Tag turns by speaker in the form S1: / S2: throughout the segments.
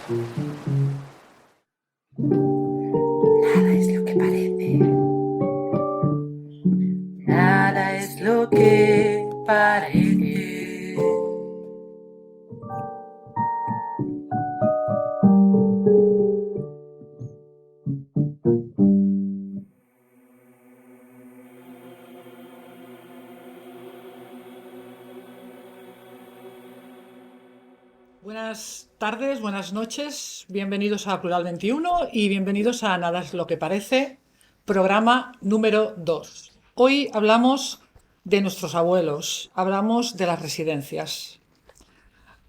S1: Nada es lo que parece. Nada es lo que parece.
S2: Buenas tardes, buenas noches, bienvenidos a Plural 21 y bienvenidos a Nada es lo que parece, programa número 2. Hoy hablamos de nuestros abuelos, hablamos de las residencias.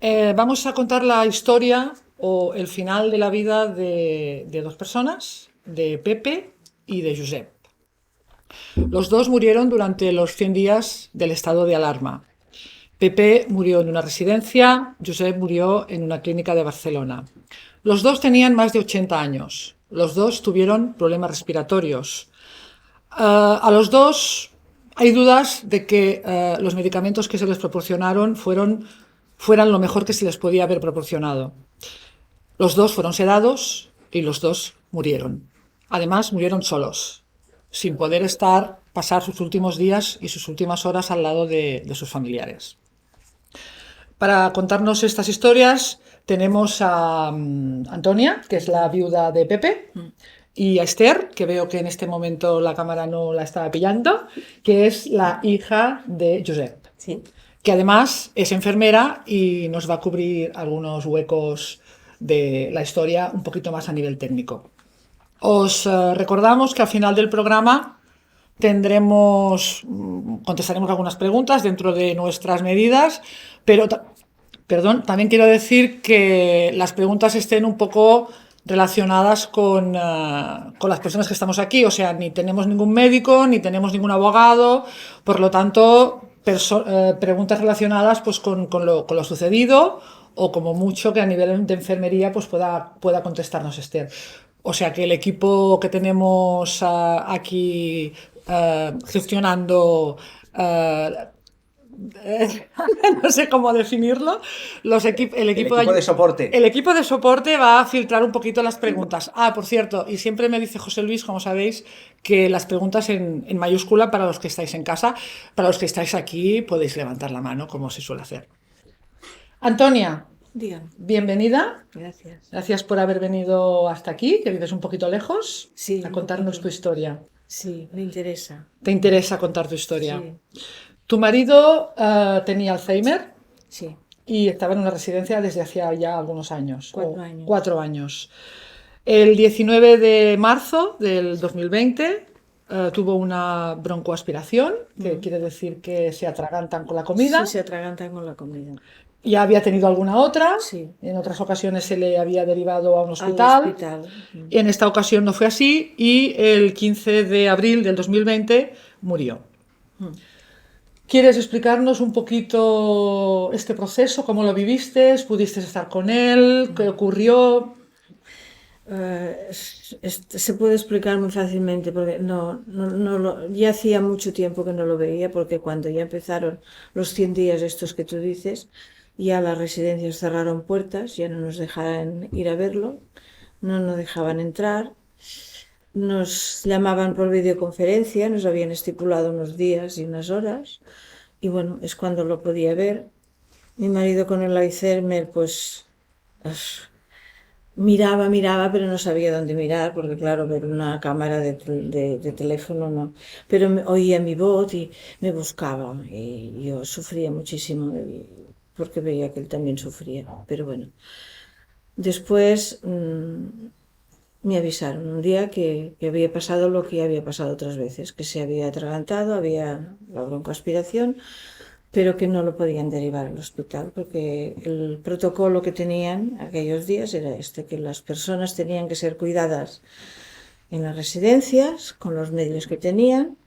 S2: Vamos a contar la historia o el final de la vida de dos personas, de Pepe y de Josep. Los dos murieron durante los 100 días del estado de alarma. Pepe murió en una residencia, Josep murió en una clínica de Barcelona. Los dos tenían más de 80 años. Los dos tuvieron problemas respiratorios. A los dos hay dudas de que los medicamentos que se les proporcionaron fueran lo mejor que se les podía haber proporcionado. Los dos fueron sedados y los dos murieron. Además, murieron solos, sin poder pasar sus últimos días y sus últimas horas al lado de sus familiares. Para contarnos estas historias tenemos a Antonia, que es la viuda de Pepe, y a Esther, que veo que en este momento la cámara no la estaba pillando, que es la hija de Josep,
S1: Sí.
S2: que además es enfermera y nos va a cubrir algunos huecos de la historia un poquito más a nivel técnico. Os recordamos que al final del programa contestaremos algunas preguntas dentro de nuestras medidas, pero también quiero decir que las preguntas estén un poco relacionadas con las personas que estamos aquí, o sea, ni tenemos ningún médico, ni tenemos ningún abogado, por lo tanto, preguntas relacionadas pues con lo sucedido o como mucho que a nivel de enfermería pues pueda contestarnos Esther. O sea que el equipo que tenemos aquí gestionando, no sé cómo definirlo, el equipo
S3: de soporte.
S2: El equipo de soporte va a filtrar un poquito las preguntas. Por cierto, y siempre me dice José Luis, como sabéis, que las preguntas en mayúscula para los que estáis en casa, para los que estáis aquí podéis levantar la mano, como se suele hacer. Antonia,
S1: Dígame.
S2: bienvenida.
S1: Gracias.
S2: Gracias por haber venido hasta aquí, que vives un poquito lejos,
S1: Sí,
S2: a
S1: un
S2: contarnos
S1: poquito.
S2: tu historia.
S1: Sí, me interesa.
S2: ¿Te interesa contar tu historia?
S1: Sí.
S2: Tu marido tenía Alzheimer
S1: Sí.
S2: y estaba en una residencia desde hacía ya algunos años.
S1: 4 años.
S2: 4 años. El 19 de marzo del 2020 tuvo una broncoaspiración, que quiere decir que se atragantan con la comida.
S1: Sí, se atragantan con la comida.
S2: Ya había tenido alguna otra.
S1: Sí.
S2: En otras ocasiones se le había derivado a un
S1: Al
S2: hospital.
S1: hospital.
S2: En esta ocasión no fue así y el 15 de abril del 2020 murió. ¿Quieres explicarnos un poquito este proceso? ¿Cómo lo viviste? ¿Pudiste estar con él? ¿Qué ocurrió?
S1: Se puede explicar muy fácilmente porque ya hacía mucho tiempo que no lo veía, porque cuando ya empezaron los 100 días estos que tú dices, ya las residencias cerraron puertas, ya no nos dejaban ir a verlo, no nos dejaban entrar, nos llamaban por videoconferencia, nos habían estipulado unos días y unas horas, y bueno, es cuando lo podía ver. Mi marido con el Alzheimer pues miraba, pero no sabía dónde mirar, porque claro, ver una cámara de teléfono no. Pero oía mi voz y me buscaba, y yo sufría muchísimo, porque veía que él también sufría. Pero bueno, después me avisaron un día que había pasado lo que había pasado otras veces, que se había atragantado, había la broncoaspiración, pero que no lo podían derivar al hospital, porque el protocolo que tenían aquellos días era que las personas tenían que ser cuidadas en las residencias, con los medios que tenían,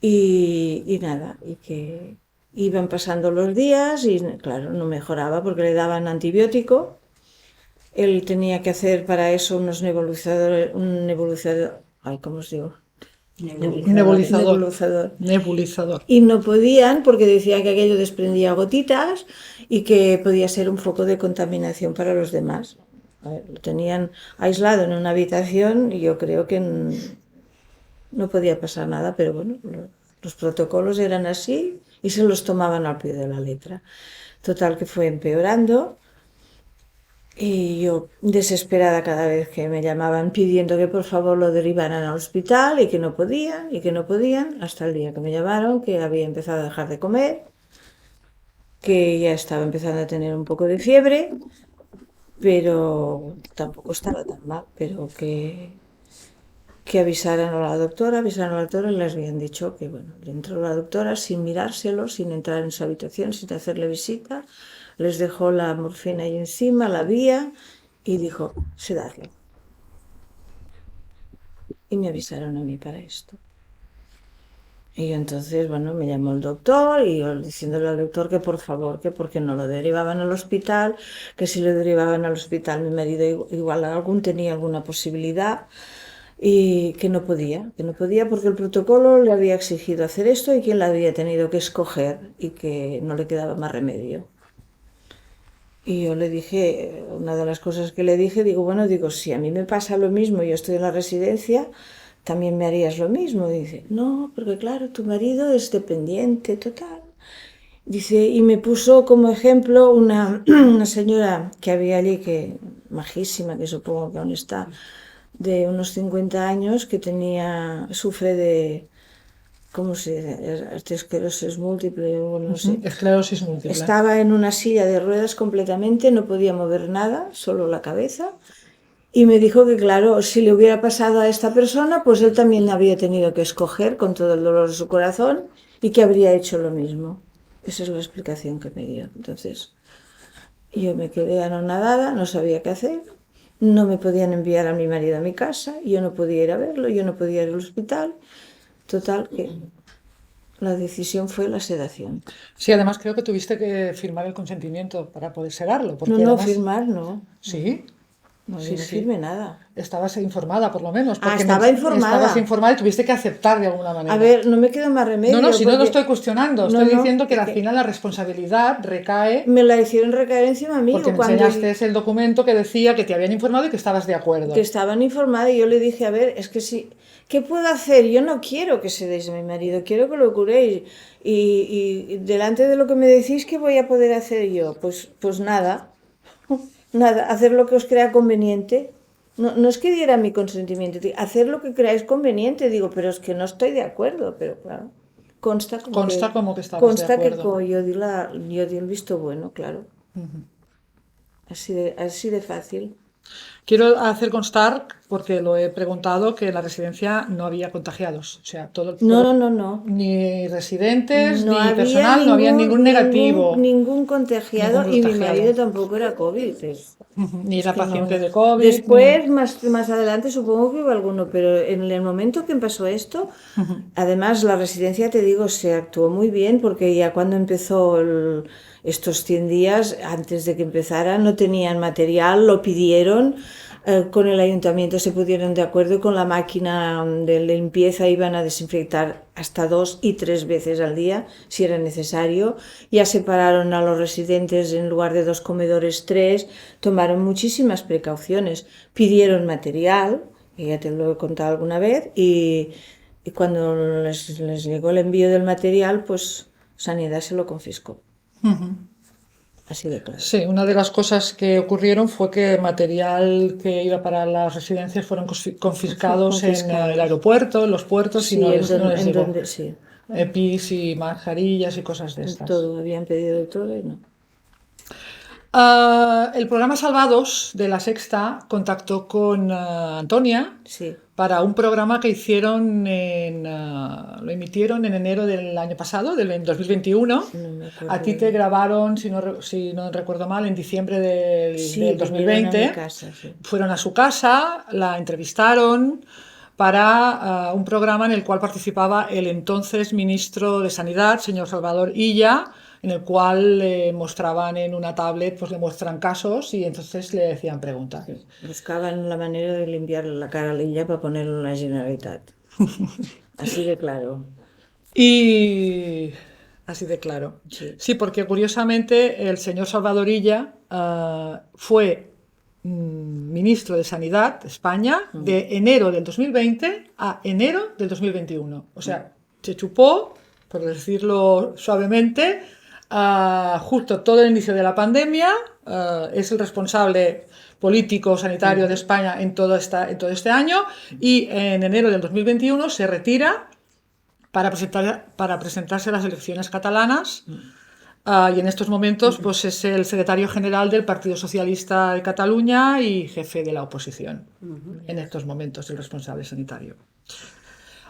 S1: y nada, y que iban pasando los días y claro, no mejoraba porque le daban antibiótico. Él tenía que hacer para eso un nebulizador, ¿cómo os digo?
S2: Nebulizador.
S1: Y no podían porque decían que aquello desprendía gotitas y que podía ser un foco de contaminación para los demás. Lo tenían aislado en una habitación y yo creo que no podía pasar nada, pero bueno, los protocolos eran así y se los tomaban al pie de la letra. Total que fue empeorando y yo desesperada cada vez que me llamaban pidiendo que por favor lo derivaran al hospital y que no podían y que no podían, hasta el día que me llamaron, que había empezado a dejar de comer, que ya estaba empezando a tener un poco de fiebre, pero tampoco estaba tan mal, pero que avisaron a la doctora y les habían dicho que, bueno, entró la doctora sin mirárselo, sin entrar en su habitación, sin hacerle visita, les dejó la morfina ahí encima, la vía, y dijo, sedadlo. Y me avisaron a mí para esto. Y entonces, bueno, me llamó el doctor y yo diciéndole al doctor que por favor, que porque no lo derivaban al hospital, que si lo derivaban al hospital mi marido igual tenía alguna posibilidad y que no podía porque el protocolo le había exigido hacer esto y que él había tenido que escoger y que no le quedaba más remedio. Y yo le dije, una de las cosas que le dije, digo, bueno, digo, si a mí me pasa lo mismo y yo estoy en la residencia, también me harías lo mismo. Dice, no, porque claro, tu marido es dependiente total. Dice, y me puso como ejemplo una señora que había allí, que majísima, que supongo que aún está, de unos 50 años, que sufre de, ¿cómo se dice? Esclerosis múltiple, o no sé.
S2: Esclerosis múltiple.
S1: Estaba en una silla de ruedas completamente, no podía mover nada, solo la cabeza. Y me dijo que, claro, si le hubiera pasado a esta persona, pues él también había tenido que escoger con todo el dolor de su corazón y que habría hecho lo mismo. Esa es la explicación que me dio. Entonces, yo me quedé anonadada, no sabía qué hacer. No me podían enviar a mi marido a mi casa, yo no podía ir a verlo, yo no podía ir al hospital. Total, que la decisión fue la sedación.
S2: Sí, además creo que tuviste que firmar el consentimiento para poder sedarlo. Porque
S1: No,
S2: además...
S1: firmar no.
S2: Sí,
S1: No,
S2: sí,
S1: yo no
S2: sí.
S1: firmé nada.
S2: Estabas informada, por lo menos.
S1: Ah,
S2: Porque
S1: estaba informada.
S2: Estabas informada y tuviste que aceptar de alguna manera.
S1: A ver, no me quedó más remedio.
S2: No, no, si no lo
S1: porque
S2: estoy cuestionando.
S1: No,
S2: Estoy
S1: no,
S2: diciendo que
S1: es
S2: al final la responsabilidad recae
S1: me la hicieron recaer encima mío
S2: porque me
S1: cuando
S2: enseñaste el documento que decía que te habían informado y que estabas de acuerdo.
S1: que estaban informada y yo le dije, a ver, es que sí, ¿qué puedo hacer? Yo no quiero que sedéis a mi marido, quiero que lo curéis. Y delante de lo que me decís, ¿qué voy a poder hacer yo? Pues nada, nada, hacer lo que os crea conveniente. No, no es que diera mi consentimiento, hacer lo que creáis conveniente. Digo, pero es que no estoy de acuerdo, pero claro. Consta
S2: Como que estabas de
S1: consta que
S2: acuerdo.
S1: yo di el visto bueno, claro. Así de fácil.
S2: Quiero hacer constar, porque lo he preguntado, que en la residencia no había contagiados. O sea,
S1: No.
S2: ni residentes,
S1: No
S2: ni
S1: había
S2: personal, no había ningún negativo.
S1: ningún contagiado
S2: Ningún
S1: y mi
S2: contagiado.
S1: marido tampoco era COVID.
S2: Ni
S1: Es
S2: era
S1: que
S2: paciente
S1: no.
S2: de COVID,
S1: Después, más adelante, supongo que hubo alguno, pero en el momento que pasó esto, además la residencia, te digo, se actuó muy bien porque ya cuando empezó estos 100 días, antes de que empezara, no tenían material, lo pidieron. Con el ayuntamiento se pusieron de acuerdo y con la máquina de limpieza iban a desinfectar hasta 2 y 3 veces al día si era necesario. Ya separaron a los residentes en lugar de 2 comedores 3, tomaron muchísimas precauciones, pidieron material, que ya te lo he contado alguna vez, y cuando les llegó el envío del material, pues Sanidad se lo confiscó. Así de claro.
S2: Sí, una de las cosas que ocurrieron fue que material que iba para las residencias fueron confiscados en el aeropuerto, en los puertos, y
S1: Sí,
S2: no les llegó.
S1: donde sí.
S2: EPIs y mascarillas y cosas de estas.
S1: Todo, habían pedido todo y no.
S2: El programa Salvados de La Sexta contactó con Antonia
S1: Sí.
S2: para un programa que hicieron lo emitieron en enero del año pasado, del 2021.
S1: No me acuerdo
S2: A ti te
S1: bien.
S2: grabaron, si no recuerdo mal, en diciembre del
S1: Sí, vinieron
S2: 2020.
S1: a mi casa, sí.
S2: Fueron a su casa, la entrevistaron para un programa en el cual participaba el entonces ministro de Sanidad, señor Salvador Illa, en el cual le mostraban en una tablet, pues le muestran casos y entonces le decían preguntas.
S1: Buscaban la manera de limpiarle la cara a Lilla para ponerlo en la Generalitat. Así de claro.
S2: Y así de claro.
S1: Sí.
S2: Sí, porque curiosamente el señor Salvador Illa fue ministro de Sanidad de España de enero del 2020 a enero del 2021. O sea, se chupó, por decirlo suavemente, justo todo el inicio de la pandemia. Es el responsable político sanitario de España en todo este año, y en enero del 2021 se retira para presentarse a las elecciones catalanas. Y en estos momentos pues es el secretario general del Partido Socialista de Cataluña y jefe de la oposición. En estos momentos el responsable sanitario.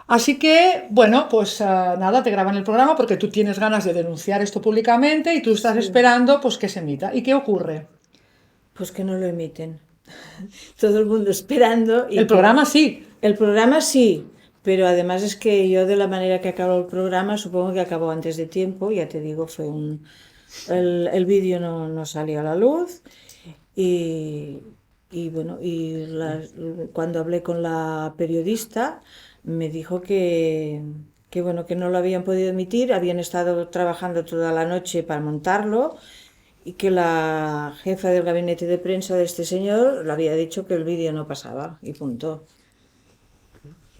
S2: Así que, bueno, pues nada, te graban el programa porque tú tienes ganas de denunciar esto públicamente y tú estás esperando pues que se emita. ¿Y qué ocurre?
S1: Pues que no lo emiten. Todo el mundo esperando.
S2: El programa sí.
S1: El programa sí, pero además es que yo, de la manera que acabó el programa, supongo que acabó antes de tiempo. Ya te digo, el vídeo no salió a la luz. Y bueno, cuando hablé con la periodista, me dijo que bueno, que no lo habían podido emitir, habían estado trabajando toda la noche para montarlo, y que la jefa del gabinete de prensa de este señor le había dicho que el vídeo no pasaba, y punto.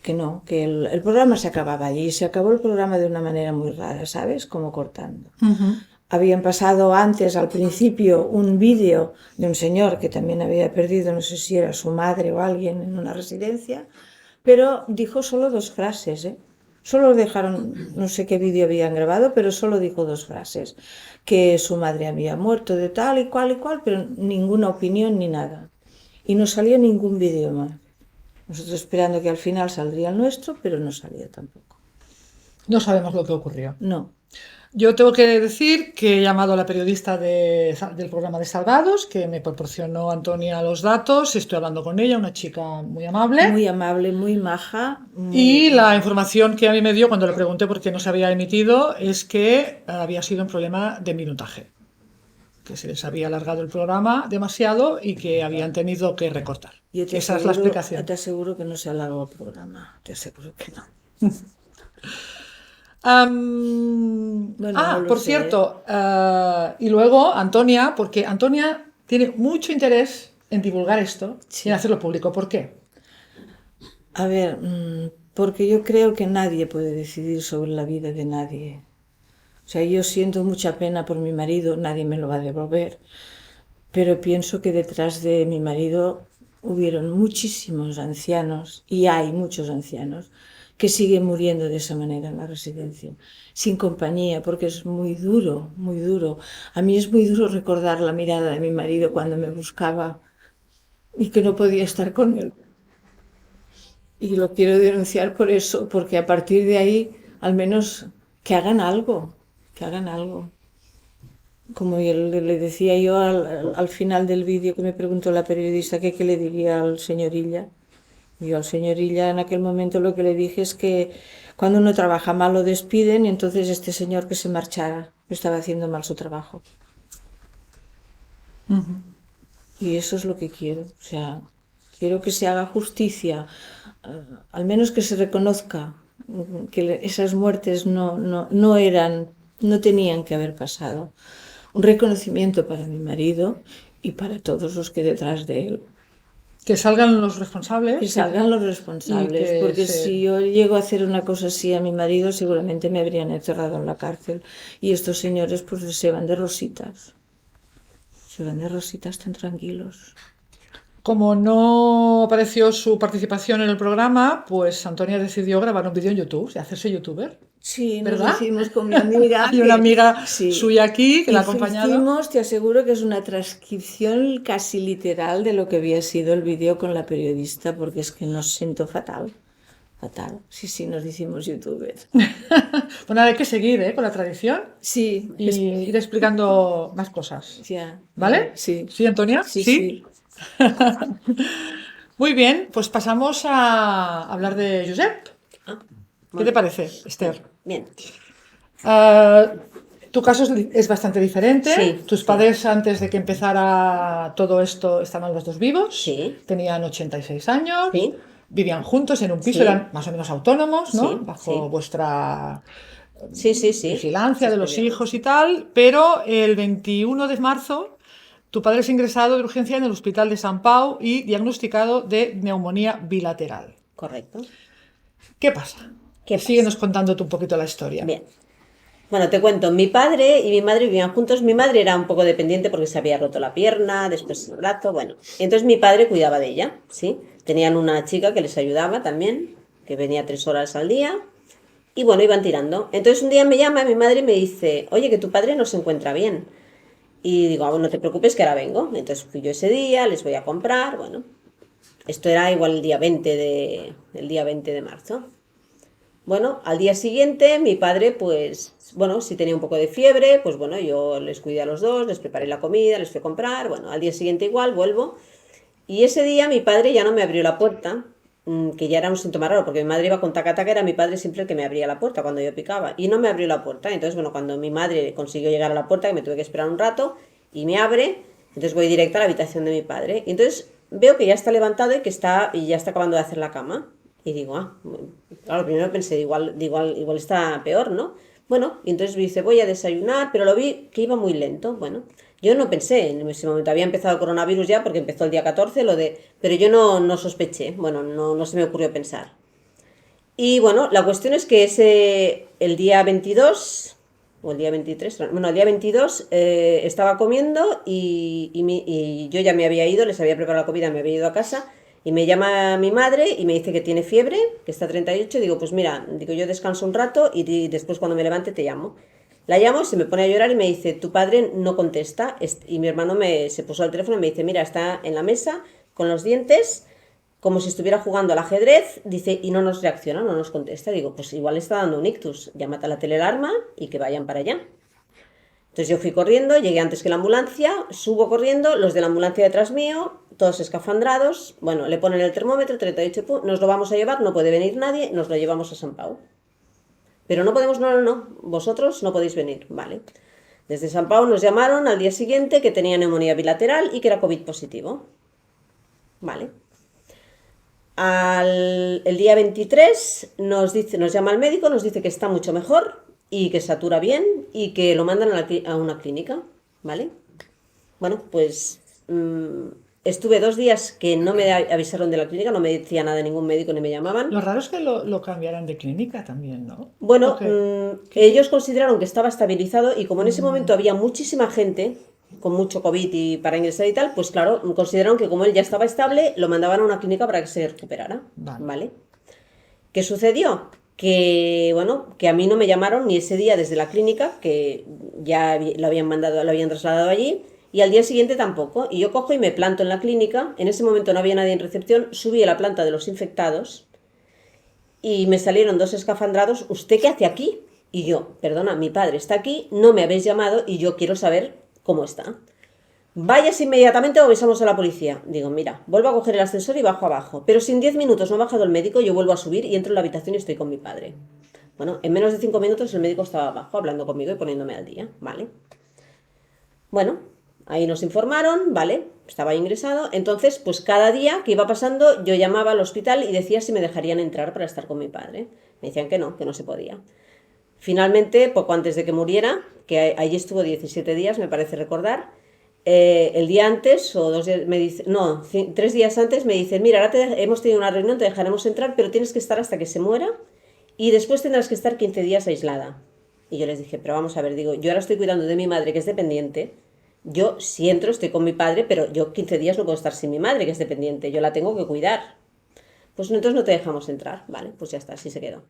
S1: Que no, que el programa se acababa allí, y se acabó el programa de una manera muy rara, ¿sabes? Como cortando. Habían pasado antes, al principio, un vídeo de un señor que también había perdido, no sé si era su madre o alguien, en una residencia, pero dijo solo 2 frases, ¿eh? Solo dejaron, no sé qué vídeo habían grabado, pero solo dijo 2 frases, que su madre había muerto de tal y cual, pero ninguna opinión ni nada. Y no salió ningún vídeo más. Nosotros esperando que al final saldría el nuestro, pero no salió tampoco.
S2: No sabemos lo que ocurrió.
S1: No.
S2: Yo tengo que decir que he llamado a la periodista del programa de Salvados, que me proporcionó Antonia los datos. Estoy hablando con ella, una chica muy amable.
S1: Muy amable, muy maja.
S2: Y la información que a mí me dio cuando le pregunté por qué no se había emitido es que había sido un problema de minutaje, que se les había alargado el programa demasiado y que habían tenido que recortar. Esa es la explicación.
S1: Te aseguro que no se alargó el programa, te aseguro que no.
S2: Bueno, por cierto, y luego Antonia, porque Antonia tiene mucho interés en divulgar esto, sí, y en hacerlo público. ¿Por qué?
S1: A ver, porque yo creo que nadie puede decidir sobre la vida de nadie. O sea, yo siento mucha pena por mi marido, nadie me lo va a devolver, pero pienso que detrás de mi marido hubieron muchísimos ancianos, y hay muchos ancianos, que siguen muriendo de esa manera en la residencia, sin compañía, porque es muy duro, muy duro. A mí es muy duro recordar la mirada de mi marido cuando me buscaba y que no podía estar con él. Y lo quiero denunciar por eso, porque a partir de ahí, al menos que hagan algo, que hagan algo. Como le decía yo al final del vídeo, que me preguntó la periodista que qué le diría al señor Illa. Yo al señor Illa en aquel momento lo que le dije es que cuando uno trabaja mal lo despiden, y entonces este señor que se marchara, estaba haciendo mal su trabajo. Y eso es lo que quiero. O sea, quiero que se haga justicia, al menos que se reconozca que esas muertes no tenían que haber pasado. Un reconocimiento para mi marido y para todos los que detrás de él.
S2: Que salgan los responsables.
S1: Que salgan los responsables, porque si yo llego a hacer una cosa así a mi marido, seguramente me habrían encerrado en la cárcel. Y estos señores pues se van de rositas. Se van de rositas tan tranquilos.
S2: Como no apareció su participación en el programa, pues Antonia decidió grabar un vídeo en YouTube, de hacerse youtuber.
S1: Sí,
S2: ¿verdad?
S1: Nos hicimos con mi amiga.
S2: Hay una amiga suya aquí que la ha acompañado.
S1: Te aseguro que es una transcripción casi literal de lo que había sido el vídeo con la periodista, porque es que nos sentó fatal. Fatal. Sí, nos hicimos youtubers.
S2: Bueno, hay que seguir con la tradición.
S1: Sí.
S2: Y ir explicando más cosas.
S1: Ya.
S2: ¿Vale?
S1: Sí.
S2: ¿Sí, Antonia?
S1: Sí.
S2: Muy bien, pues pasamos a hablar de Josep. ¿Qué te parece, Esther?
S3: Bien.
S2: Tu caso es bastante diferente.
S3: Sí,
S2: Tus padres, antes de que empezara todo esto, estaban los dos vivos.
S3: Sí.
S2: Tenían 86 años.
S3: Sí.
S2: Vivían juntos en un piso,
S3: Sí.
S2: eran más o menos autónomos, ¿no?
S3: Sí,
S2: Bajo vuestra
S3: Sí.
S2: vigilancia de los hijos y tal. Pero el 21 de marzo Tu padre es ingresado de urgencia en el Hospital de San Pau y diagnosticado de neumonía bilateral.
S3: Correcto.
S2: ¿Qué pasa?
S3: ¿Qué
S2: Síguenos contándote un poquito la historia.
S3: Bien. Bueno, te cuento, mi padre y mi madre vivían juntos. Mi madre era un poco dependiente porque se había roto la pierna, después el brazo, bueno. Entonces mi padre cuidaba de ella, ¿sí? Tenían una chica que les ayudaba también, que venía 3 horas al día. Y bueno, iban tirando. Entonces un día me llama mi madre y me dice, oye, que tu padre no se encuentra bien. Y digo, no te preocupes que ahora vengo. Entonces fui yo ese día, les voy a comprar, bueno. Esto era igual el día 20 de marzo. Bueno, al día siguiente mi padre, pues, bueno, si tenía un poco de fiebre, pues bueno, yo les cuidé a los dos, les preparé la comida, les fui a comprar, bueno, al día siguiente igual, vuelvo. Y ese día mi padre ya no me abrió la puerta, que ya era un síntoma raro, porque mi madre iba con taca-taca, era mi padre siempre el que me abría la puerta cuando yo picaba, y no me abrió la puerta. Entonces, bueno, cuando mi madre consiguió llegar a la puerta, que me tuve que esperar un rato, y me abre, entonces voy directa a la habitación de mi padre. Y entonces veo que ya está levantado y ya está acabando de hacer la cama. Y digo, claro, primero pensé, igual está peor, ¿no? Bueno, y entonces me dice, voy a desayunar, pero lo vi que iba muy lento. Bueno, yo no pensé, en ese momento había empezado el coronavirus ya, porque empezó el día 14, pero yo no sospeché, bueno, no se me ocurrió pensar. Y bueno, la cuestión es que el día 22, o el día 23, bueno, el día 22 estaba comiendo y yo ya me había ido, les había preparado la comida, me había ido a casa. Y me llama mi madre y me dice que tiene fiebre, que está a 38. Digo, pues mira, yo descanso un rato y después cuando me levante te llamo. La llamo, se me pone a llorar y me dice, tu padre no contesta. Y mi hermano se puso al teléfono y me dice, mira, está en la mesa con los dientes, como si estuviera jugando al ajedrez, dice, y no nos reacciona, no nos contesta. Digo, pues igual está dando un ictus, llámate a la telealarma y que vayan para allá. Entonces yo fui corriendo, llegué antes que la ambulancia, subo corriendo, los de la ambulancia detrás mío, todos escafandrados, bueno, le ponen el termómetro, 38 puntos, nos lo vamos a llevar, no puede venir nadie, nos lo llevamos a San Pau. Pero no podemos, no, vosotros no podéis venir, vale. Desde San Pau nos llamaron al día siguiente que tenía neumonía bilateral y que era COVID positivo. Vale. El día 23 nos llama el médico, nos dice que está mucho mejor y que satura bien y que lo mandan a una clínica, ¿vale? Bueno, pues estuve 2 días que no me avisaron de la clínica, no me decía nada ningún médico ni me llamaban.
S2: Lo raro es que lo cambiaran de clínica también, ¿no?
S3: Bueno, ellos consideraron que estaba estabilizado y como en ese momento había muchísima gente con mucho COVID y para ingresar y tal, pues claro, consideraron que como él ya estaba estable, lo mandaban a una clínica para que se recuperara. ¿Vale? ¿Qué sucedió? Que bueno, que a mí no me llamaron ni ese día desde la clínica, que ya lo habían trasladado allí, y al día siguiente tampoco. Y yo cojo y me planto en la clínica, en ese momento no había nadie en recepción, subí a la planta de los infectados y me salieron 2 escafandrados, ¿usted qué hace aquí? Y yo, perdona, mi padre está aquí, no me habéis llamado y yo quiero saber cómo está. Vayas inmediatamente o avisamos a la policía. Digo, mira, vuelvo a coger el ascensor y bajo abajo. Pero si en 10 minutos no ha bajado el médico, yo vuelvo a subir y entro en la habitación y estoy con mi padre. Bueno, en menos de 5 minutos el médico estaba abajo hablando conmigo y poniéndome al día, ¿vale? Bueno, ahí nos informaron, ¿vale? Estaba ingresado. Entonces, pues cada día que iba pasando, yo llamaba al hospital y decía si me dejarían entrar para estar con mi padre. Me decían que no se podía. Finalmente, poco antes de que muriera, que allí estuvo 17 días, me parece recordar, el día antes, o 2 días, 3 días antes, me dicen, mira, ahora hemos tenido una reunión, te dejaremos entrar, pero tienes que estar hasta que se muera y después tendrás que estar 15 días aislada. Y yo les dije, pero vamos a ver, digo, yo ahora estoy cuidando de mi madre, que es dependiente. Yo, si entro, estoy con mi padre, pero yo 15 días no puedo estar sin mi madre, que es dependiente. Yo la tengo que cuidar. Pues entonces no te dejamos entrar. Vale, pues ya está, así se quedó.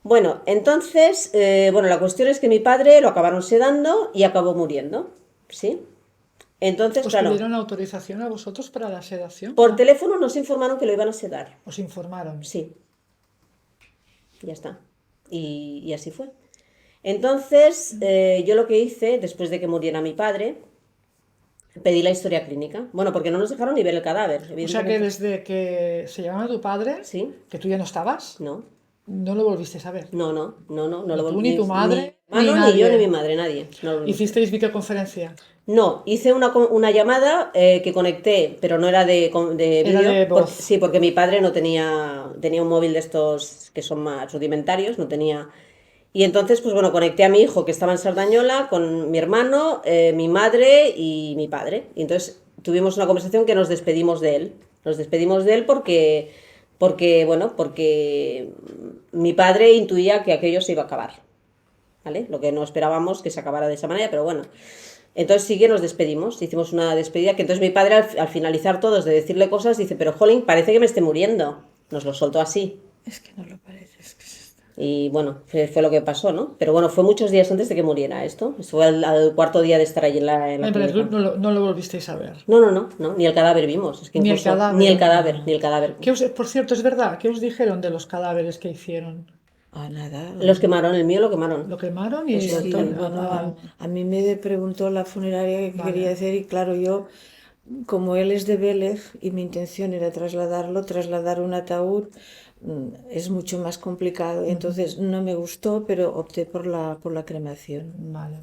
S3: Bueno, entonces, la cuestión es que mi padre lo acabaron sedando y acabó muriendo, ¿sí? Entonces,
S2: ¿Os pidieron autorización a vosotros para la sedación?
S3: Por teléfono nos informaron que lo iban a sedar.
S2: ¿Os informaron?
S3: Sí. Ya está. Y así fue. Entonces, yo lo que hice, después de que muriera mi padre, pedí la historia clínica. Bueno, porque no nos dejaron ni ver el cadáver.
S2: O sea que desde que se llamaron a tu padre,
S3: ¿sí?
S2: Que tú ya no estabas,
S3: no
S2: lo volviste a saber.
S3: No lo
S2: volví.
S3: volví.
S2: Ni tu madre,
S3: ni yo, ni mi madre, nadie.
S2: ¿Hicisteis videoconferencia?
S3: No, hice una llamada que conecté, pero no era de vídeo.
S2: Era de voz.
S3: Sí, porque mi padre no tenía un móvil de estos que son más rudimentarios, no tenía. Y entonces, pues bueno, conecté a mi hijo que estaba en Sardañola con mi hermano, mi madre y mi padre. Y entonces tuvimos una conversación que nos despedimos de él. Nos despedimos de él porque mi padre intuía que aquello se iba a acabar, ¿vale? Lo que no esperábamos que se acabara de esa manera, pero bueno. Entonces sí que nos despedimos, hicimos una despedida que entonces mi padre al finalizar todos de decirle cosas dice, pero jolín, parece que me esté muriendo. Nos lo soltó así.
S1: Es que no lo parece, es que
S3: Y bueno, fue lo que pasó, ¿no? Pero bueno, fue muchos días antes de que muriera esto. Fue al cuarto día de estar allí en la
S2: Pero tú
S3: clínica.
S2: no lo volvisteis a ver.
S3: No, ni el cadáver vimos. Es que
S2: Ni el
S3: incluso,
S2: cadáver.
S3: ni el cadáver.
S2: Por cierto, es verdad, ¿qué os dijeron de los cadáveres que hicieron?
S1: nada.
S3: Los quemaron, el mío lo quemaron.
S2: Lo quemaron y
S3: Eso,
S1: Sí,
S2: todo-
S1: bueno,
S2: ah,
S1: a mí me preguntó la funeraria qué
S2: Vale.
S1: quería hacer y claro, yo, como él es de Vélez y mi intención era trasladar un ataúd, es mucho más complicado. Entonces no me gustó, pero opté por la cremación.
S2: vale.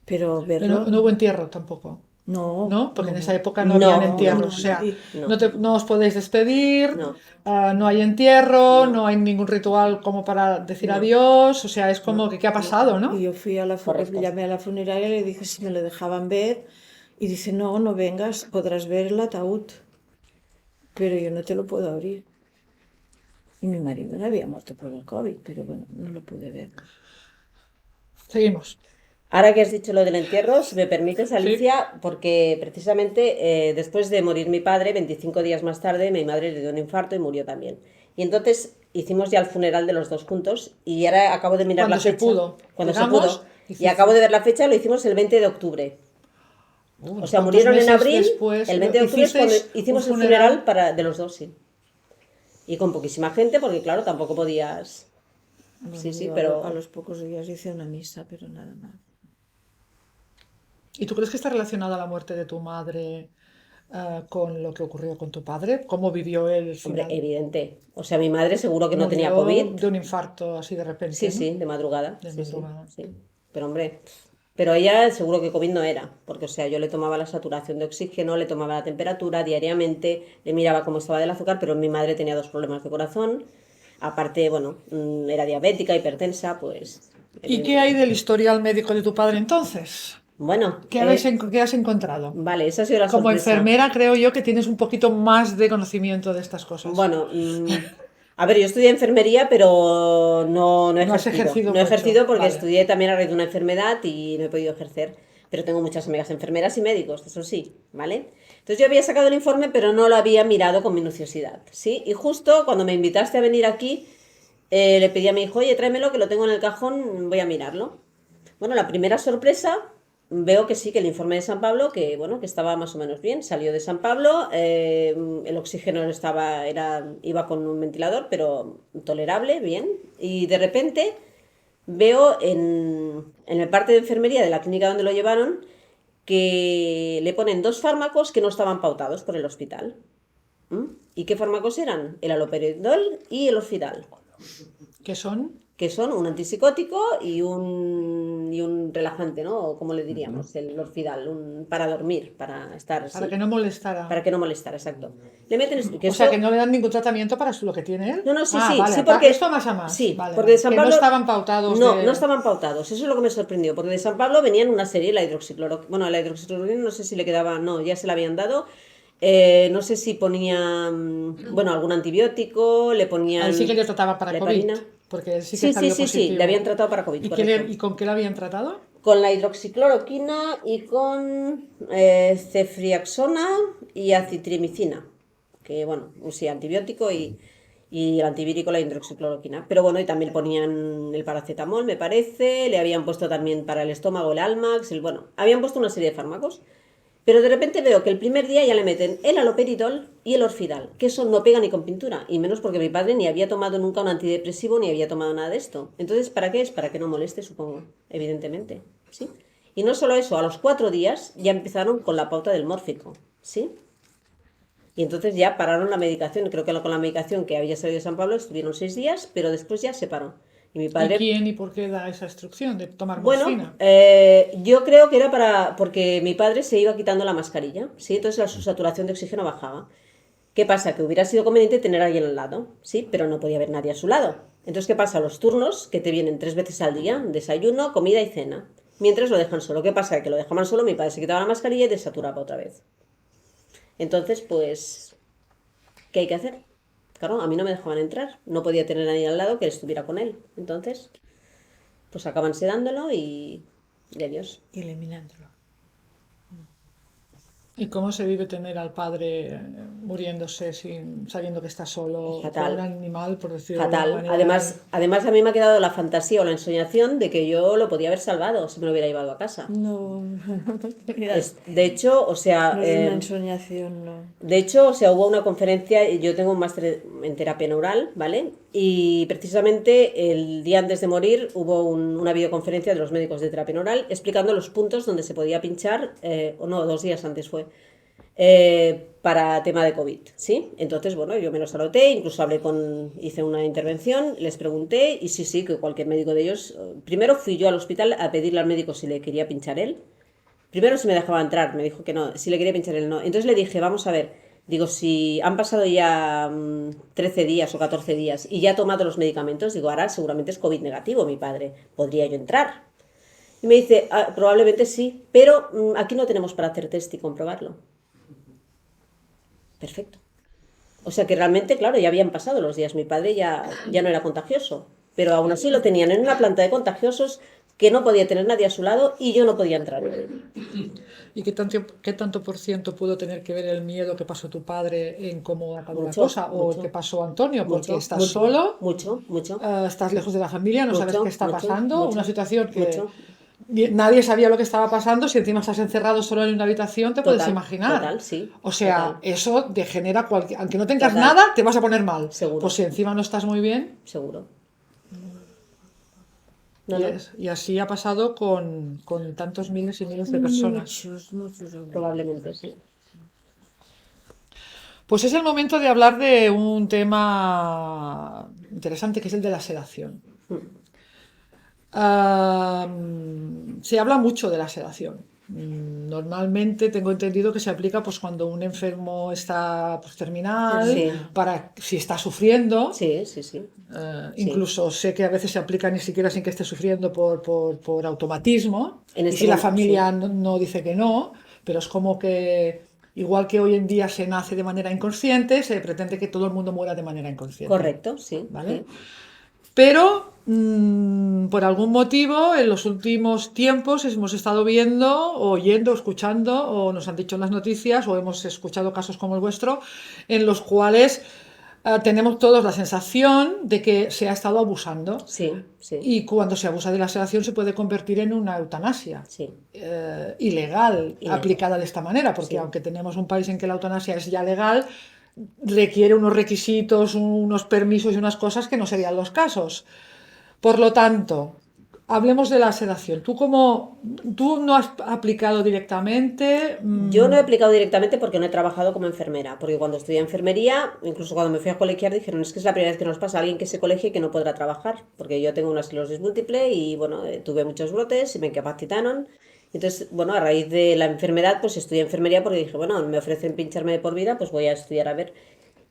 S1: Pero
S2: Pero
S1: verlo,
S2: no hubo entierro tampoco,
S1: no,
S2: ¿no? Porque en esa época no
S3: No,
S2: habían
S3: no,
S2: entierros.
S1: no,
S2: O sea,
S1: y-
S3: No.
S2: no os podéis despedir,
S3: No.
S2: no hay entierro,
S3: No.
S2: no hay ningún ritual como para decir
S3: No.
S2: adiós. O sea, es como que ¿qué ha pasado,
S1: y
S2: no?
S1: yo fui
S3: Correcto.
S1: llamé a la funeraria y le dije si me lo dejaban ver y dice, no, no vengas, podrás ver el ataúd, pero yo no te lo puedo abrir. Y mi marido no había muerto por el COVID, pero bueno, no lo pude ver.
S2: Seguimos.
S3: Ahora que has dicho lo del entierro, si me permites, Alicia, porque precisamente después de morir mi padre, 25 días más tarde, mi madre le dio un infarto y murió también. Y entonces hicimos ya el funeral de los dos juntos y ahora acabo de mirar
S2: Cuando
S3: la
S2: se
S3: fecha.
S2: pudo,
S3: Cuando
S2: digamos,
S3: se pudo. Y acabo de ver la fecha, lo hicimos el 20 de octubre. O sea,
S2: ¿Cuántos
S3: murieron en
S2: meses
S3: abril,
S2: después
S3: el 20 de octubre es cuando
S2: hicisteis
S3: hicimos
S2: un
S3: el funeral de los dos, sí. Y con poquísima gente, porque claro, tampoco podías...
S1: Bueno,
S3: Sí,
S1: yo
S3: pero...
S1: a los pocos días hice una misa, pero nada más.
S2: ¿Y tú crees que está relacionada la muerte de tu madre con lo que ocurrió con tu padre? ¿Cómo vivió él el
S3: Hombre,
S2: final?
S3: evidente. O sea, mi madre seguro que no tenía
S2: Murió
S3: COVID.
S2: de un infarto así de repente,
S3: Sí,
S2: ¿no?
S3: sí, de madrugada.
S2: De
S3: Sí, sí,
S2: madrugada.
S3: sí. Pero hombre, pero ella seguro que COVID no era, porque o sea, yo le tomaba la saturación de oxígeno, le tomaba la temperatura diariamente, le miraba cómo estaba del azúcar, pero mi madre tenía 2 problemas de corazón. Aparte, bueno, era diabética, hipertensa, pues...
S2: ¿Y qué hay del historial médico de tu padre entonces?
S3: Bueno,
S2: ¿Qué has encontrado?
S3: vale, esa ha sido la
S2: Como
S3: sorpresa.
S2: enfermera creo yo que tienes un poquito más de conocimiento de estas cosas.
S3: Bueno, a ver, yo estudié enfermería, pero no he
S2: No has
S3: ejercido.
S2: ejercido
S3: No he
S2: mucho,
S3: ejercido porque
S2: vale.
S3: estudié también a raíz de una enfermedad y no he podido ejercer. Pero tengo muchas amigas enfermeras y médicos, eso sí, ¿vale? Entonces yo había sacado el informe, pero no lo había mirado con minuciosidad, ¿sí? Y justo cuando me invitaste a venir aquí, le pedí a mi hijo, oye, tráemelo, que lo tengo en el cajón, voy a mirarlo. Bueno, la primera sorpresa, veo que sí, que el informe de San Pablo, que bueno, que estaba más o menos bien, salió de San Pablo, el oxígeno iba con un ventilador, pero tolerable, bien, y de repente veo en el parte de enfermería de la clínica donde lo llevaron que le ponen 2 fármacos que no estaban pautados por el hospital. ¿Y qué fármacos eran? El haloperidol y el orfidal,
S2: ¿Qué son?
S3: que son un antipsicótico y un relajante, ¿no? O como le diríamos, el orfidal, para dormir, para estar...
S2: Para
S3: sí,
S2: que no molestara.
S3: para que no molestara, exacto. Le meten...
S2: O sea, que no le dan ningún tratamiento para lo que tiene él.
S3: No, sí,
S2: Ah,
S3: sí,
S2: vale,
S3: sí, porque...
S2: esto más a más.
S3: Sí,
S2: Vale,
S3: porque de San
S2: que
S3: Pablo...
S2: no estaban pautados
S3: No estaban pautados, eso es lo que me sorprendió, porque de San Pablo venían una serie, la hidroxicloroquina, bueno, la hidroxicloroquina no sé si le quedaba, no, ya se la habían dado, no sé si ponían, bueno, algún antibiótico, le ponían...
S2: Ahí sí que le trataban para
S3: la
S2: COVID.
S3: heparina.
S2: Porque él sí que
S3: Sí,
S2: salió
S3: sí,
S2: positivo.
S3: le habían tratado para COVID,
S2: ¿Y,
S3: correcto.
S2: ¿Y con qué le habían tratado?
S3: Con la hidroxicloroquina y con ceftriaxona y azithromicina, que bueno, sí, antibiótico y el antivírico la hidroxicloroquina. Pero bueno, y también le ponían el paracetamol, me parece, le habían puesto también para el estómago el Almax, bueno, habían puesto una serie de fármacos. Pero de repente veo que el primer día ya le meten el haloperidol y el orfidal, que eso no pega ni con pintura, y menos porque mi padre ni había tomado nunca un antidepresivo ni había tomado nada de esto. Entonces, ¿para qué es? Para que no moleste, supongo, evidentemente, ¿sí? Y no solo eso, a los 4 días ya empezaron con la pauta del mórfico, ¿sí? Y entonces ya pararon la medicación, creo que con la medicación que había salido de San Pablo estuvieron 6 días, pero después ya se paró. Y mi padre...
S2: ¿Y quién y por qué da esa instrucción de tomar
S3: Bueno,
S2: morfina?
S3: yo creo que era porque mi padre se iba quitando la mascarilla, ¿sí? Entonces su saturación de oxígeno bajaba. ¿Qué pasa? Que hubiera sido conveniente tener a alguien al lado, ¿sí? Pero no podía haber nadie a su lado. Entonces, ¿qué pasa? Los turnos que te vienen 3 veces al día, desayuno, comida y cena. Mientras lo dejan solo. ¿Qué pasa? Que lo dejaban solo, mi padre se quitaba la mascarilla y desaturaba otra vez. Entonces, pues, ¿qué hay que hacer? Claro, a mí no me dejaban entrar. No podía tener a nadie al lado que estuviera con él. Entonces, pues acaban sedándolo y adiós.
S1: Y eliminándolo.
S2: ¿Y cómo se vive tener al padre muriéndose sabiendo que está solo,
S3: Fatal.
S2: como un animal, por decirlo de alguna
S3: Fatal.
S2: manera?
S3: Además a mí me ha quedado la fantasía o la ensoñación de que yo lo podía haber salvado si me lo hubiera llevado a casa.
S1: No,
S3: De hecho, o sea,
S1: no es una ensoñación, no.
S3: de hecho, o sea, hubo una conferencia, yo tengo un máster en terapia neural, ¿vale? Y precisamente el día antes de morir hubo una videoconferencia de los médicos de terapia neural explicando los puntos donde se podía pinchar, o no, 2 días antes fue, para tema de COVID, ¿sí? Entonces, bueno, yo me los anoté, incluso hice una intervención, les pregunté y sí, que cualquier médico de ellos, primero fui yo al hospital a pedirle al médico si le quería pinchar él. Primero si me dejaba entrar, me dijo que no, si le quería pinchar él no. Entonces le dije, vamos a ver, digo, si han pasado ya 13 días o 14 días y ya ha tomado los medicamentos, digo, ahora seguramente es COVID negativo mi padre, ¿podría yo entrar? Y me dice, probablemente sí, pero aquí no tenemos para hacer test y comprobarlo. Perfecto. O sea que realmente, claro, ya habían pasado los días, mi padre ya no era contagioso, pero aún así lo tenían en una planta de contagiosos que no podía tener nadie a su lado y yo no podía entrar.
S2: ¿Y qué tanto por ciento pudo tener que ver el miedo que pasó tu padre en cómo acabó la
S3: Mucho,
S2: cosa o el
S3: mucho.
S2: que pasó Antonio? Porque
S3: Mucho,
S2: estás
S3: mucho,
S2: solo,
S3: mucho,
S2: estás lejos de la familia, no sabes
S3: mucho,
S2: qué está
S3: mucho,
S2: pasando,
S3: mucho,
S2: una situación que
S3: mucho.
S2: nadie sabía lo que estaba pasando. Si encima estás encerrado solo en una habitación, te puedes
S3: Total,
S2: imaginar.
S3: total, sí,
S2: O sea,
S3: total,
S2: eso degenera cualquier... Aunque no tengas
S3: total,
S2: nada, te vas a poner mal.
S3: seguro,
S2: Pues si encima no estás muy bien,
S3: seguro. No,
S2: y así ha pasado con tantos miles y miles de personas.
S1: Muchos.
S3: probablemente sí.
S2: Pues es el momento de hablar de un tema interesante que es el de la sedación. Se habla mucho de la sedación. Normalmente tengo entendido que se aplica pues cuando un enfermo está pues, terminal,
S3: Sí,
S2: para si está sufriendo.
S3: sí. Sí.
S2: Incluso sé que a veces se aplica ni siquiera sin que esté sufriendo por automatismo.
S3: En
S2: Y
S3: este
S2: si la
S3: momento,
S2: familia
S3: sí,
S2: no dice que no, pero es como que igual que hoy en día se nace de manera inconsciente, se pretende que todo el mundo muera de manera inconsciente.
S3: correcto, sí,
S2: ¿Vale?
S3: sí.
S2: Pero por algún motivo en los últimos tiempos hemos estado viendo, o oyendo, o escuchando, o nos han dicho en las noticias, o hemos escuchado casos como el vuestro, en los cuales tenemos todos la sensación de que se ha estado abusando.
S3: Sí, sí,
S2: Y cuando se abusa de la sedación se puede convertir en una eutanasia
S3: sí,
S2: ilegal,
S3: ilegal.
S2: aplicada de esta manera, porque
S3: Sí.
S2: aunque tenemos un país en que la eutanasia es ya legal, requiere unos requisitos, unos permisos y unas cosas que no serían los casos. Por lo tanto, hablemos de la sedación. ¿Tú no has aplicado directamente?
S3: Yo no he aplicado directamente porque no he trabajado como enfermera, porque cuando estudié enfermería, incluso cuando me fui a colegiar, dijeron, es que es la primera vez que nos pasa a alguien que se colegie y que no podrá trabajar, porque yo tengo una esclerosis múltiple y, bueno, tuve muchos brotes y me incapacitaron. Entonces, bueno, a raíz de la enfermedad, pues estudié enfermería porque dije, bueno, me ofrecen pincharme de por vida, pues voy a estudiar a ver.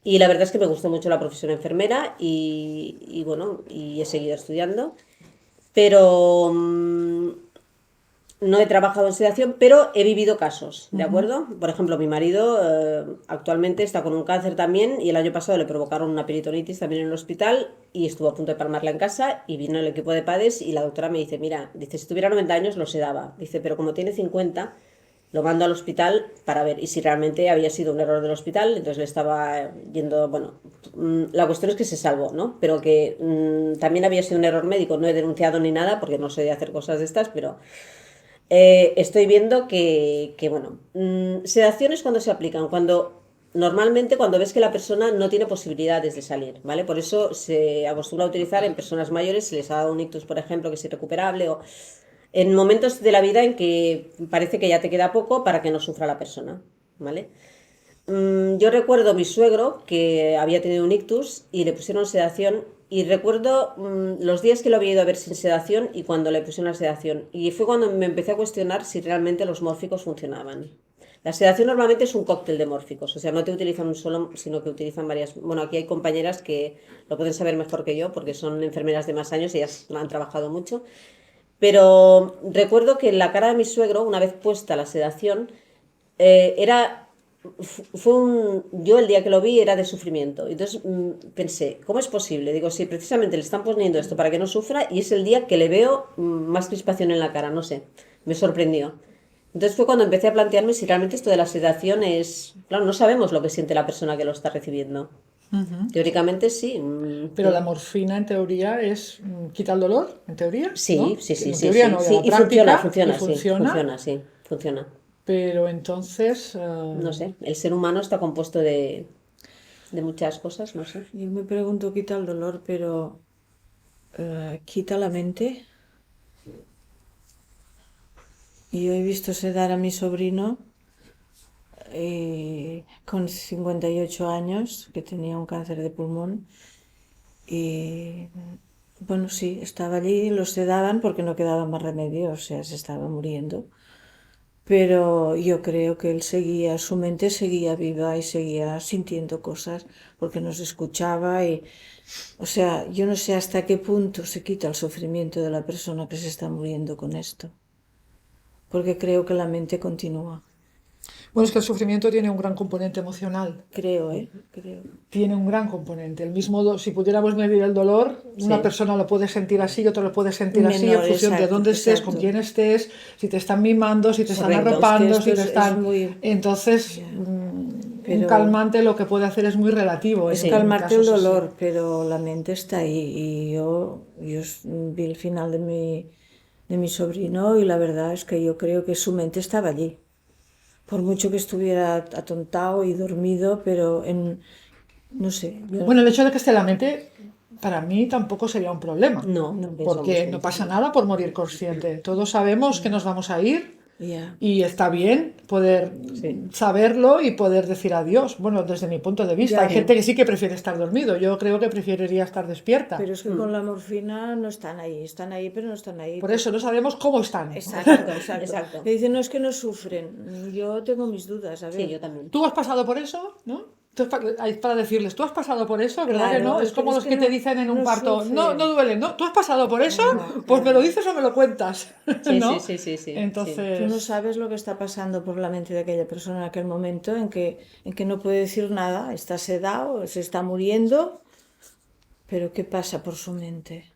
S3: Y la verdad es que me gustó mucho la profesión enfermera bueno, y he seguido estudiando. Pero no he trabajado en sedación, pero he vivido casos, ¿de acuerdo? Por ejemplo, mi marido actualmente está con un cáncer también y el año pasado le provocaron una peritonitis también en el hospital y estuvo a punto de palmarla en casa y vino el equipo de padres y la doctora me dice, mira, dice, si tuviera 90 años lo sedaba, dice, pero como tiene 50, lo mando al hospital para ver y si realmente había sido un error del hospital, entonces le estaba yendo, bueno, la cuestión es que se salvó, ¿no? Pero que también había sido un error médico, no he denunciado ni nada porque no sé de hacer cosas de estas, pero estoy viendo bueno, sedaciones cuando se aplican, normalmente cuando ves que la persona no tiene posibilidades de salir, ¿vale? Por eso se acostumbra a utilizar en personas mayores, si les ha dado un ictus, por ejemplo, que es irrecuperable, o en momentos de la vida en que parece que ya te queda poco para que no sufra la persona, ¿vale? Yo recuerdo a mi suegro que había tenido un ictus y le pusieron sedación y recuerdo los días que lo había ido a ver sin sedación y cuando le pusieron la sedación y fue cuando me empecé a cuestionar si realmente los mórficos funcionaban. La sedación normalmente es un cóctel de mórficos, o sea, no te utilizan un solo, sino que utilizan varias. Bueno, aquí hay compañeras que lo pueden saber mejor que yo porque son enfermeras de más años y ellas han trabajado mucho. Pero recuerdo que en la cara de mi suegro, una vez puesta la sedación, era yo el día que lo vi era de sufrimiento. Entonces pensé, ¿cómo es posible? Digo, sí, precisamente le están poniendo esto para que no sufra y es el día que le veo más crispación en la cara, no sé, me sorprendió. Entonces fue cuando empecé a plantearme si realmente esto de la sedación es... Claro, no sabemos lo que siente la persona que lo está recibiendo. Teóricamente sí.
S2: Pero la morfina, en teoría, quita el dolor, en teoría,
S3: Sí,
S2: ¿no?
S3: sí, sí,
S2: En
S3: sí,
S2: teoría
S3: sí,
S2: no, en
S3: sí.
S2: la
S3: Y funciona,
S2: práctica, y
S3: funciona, sí, funciona, sí, funciona.
S2: pero entonces,
S3: No sé, el ser humano está compuesto de muchas cosas, no sé.
S1: Yo me pregunto, quita el dolor, pero quita la mente. Y yo he visto sedar a mi sobrino con 58 años, que tenía un cáncer de pulmón. Y bueno, sí, estaba allí, lo sedaban porque no quedaba más remedio, o sea, se estaba muriendo. Pero yo creo que él seguía, su mente seguía viva y seguía sintiendo cosas porque nos escuchaba y, o sea, yo no sé hasta qué punto se quita el sufrimiento de la persona que se está muriendo con esto, porque creo que la mente continúa.
S2: bueno, es que el sufrimiento tiene un gran componente emocional.
S1: Creo, ¿eh? Creo.
S2: Tiene un gran componente. El mismo, si pudiéramos medir el dolor, una
S3: Sí,
S2: persona lo puede sentir así, otro lo puede sentir así, en
S1: Menor,
S2: función de
S1: exacto,
S2: dónde estés, con
S1: exacto.
S2: quién estés, si te están mimando, si te están
S3: correcto.
S1: Es que
S2: arropando,
S1: esto
S2: si te
S1: es
S2: están...
S1: muy...
S2: Entonces,
S1: Ya.
S2: un
S1: Pero
S2: calmante lo que puede hacer es muy relativo
S1: es
S3: Sí.
S2: en
S1: calmarte el
S2: casos así.
S1: dolor, pero la mente está ahí. Y yo vi el final de mi sobrino y la verdad es que yo creo que su mente estaba allí. Por mucho que estuviera atontado y dormido, pero no sé, yo
S2: Bueno, el hecho de que esté en la mente, para mí tampoco sería un problema,
S3: No,
S1: no,
S3: eso
S2: porque
S3: sí.
S2: no pasa nada por morir consciente. Todos sabemos que nos vamos a ir
S1: ya,
S2: y está bien poder
S3: Sí.
S2: saberlo y poder decir adiós. Bueno, desde mi punto de vista,
S1: ya,
S2: hay gente que sí que prefiere estar dormido. Yo creo que preferiría estar
S1: pero
S2: despierta.
S1: es que con la morfina no están ahí, pero no están ahí.
S2: Por eso no sabemos cómo están.
S1: Exacto,
S3: Exacto,
S1: exacto.
S3: exacto.
S1: Le dicen, no es que no sufren. Yo tengo mis dudas, a
S3: Sí,
S1: ver.
S3: yo también.
S2: ¿Tú has pasado por eso? ¿No? Para decirles, ¿tú has pasado por eso? ¿Verdad que
S1: Claro,
S2: no? Es como
S1: es
S2: los
S1: que
S2: que te
S1: no,
S2: dicen en un
S1: no
S2: parto, no, no
S1: sufren.
S2: duele, ¿no? ¿Tú has pasado por eso?
S1: No,
S2: Pues me lo
S1: claro.
S2: dices o me lo cuentas,
S3: Sí, sí,
S2: ¿no?
S3: sí, sí, sí, sí.
S1: Tú no
S2: Entonces,
S1: sabes lo que está pasando por la mente de aquella persona en aquel momento en que no puede decir nada, está sedado, se está muriendo, pero ¿qué pasa por su mente?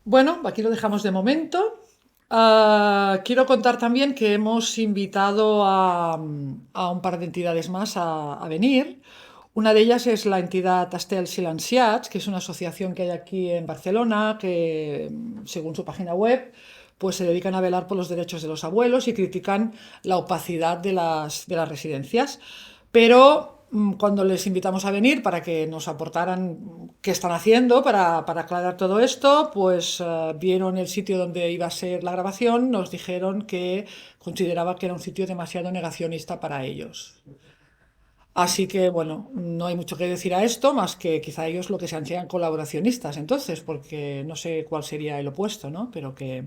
S2: bueno, aquí lo dejamos de momento. Quiero contar también que hemos invitado a un par de entidades más a venir. Una de ellas es la entidad Astel Silenciats, que es una asociación que hay aquí en Barcelona, que según su página web, pues se dedican a velar por los derechos de los abuelos y critican la opacidad de las residencias. Pero cuando les invitamos a venir para que nos aportaran qué están haciendo para aclarar todo esto, pues vieron el sitio donde iba a ser la grabación, nos dijeron que consideraba que era un sitio demasiado negacionista para ellos. Así que, bueno, no hay mucho que decir a esto, más que quizá ellos lo que sean colaboracionistas, entonces, porque no sé cuál sería el opuesto, ¿no? Pero que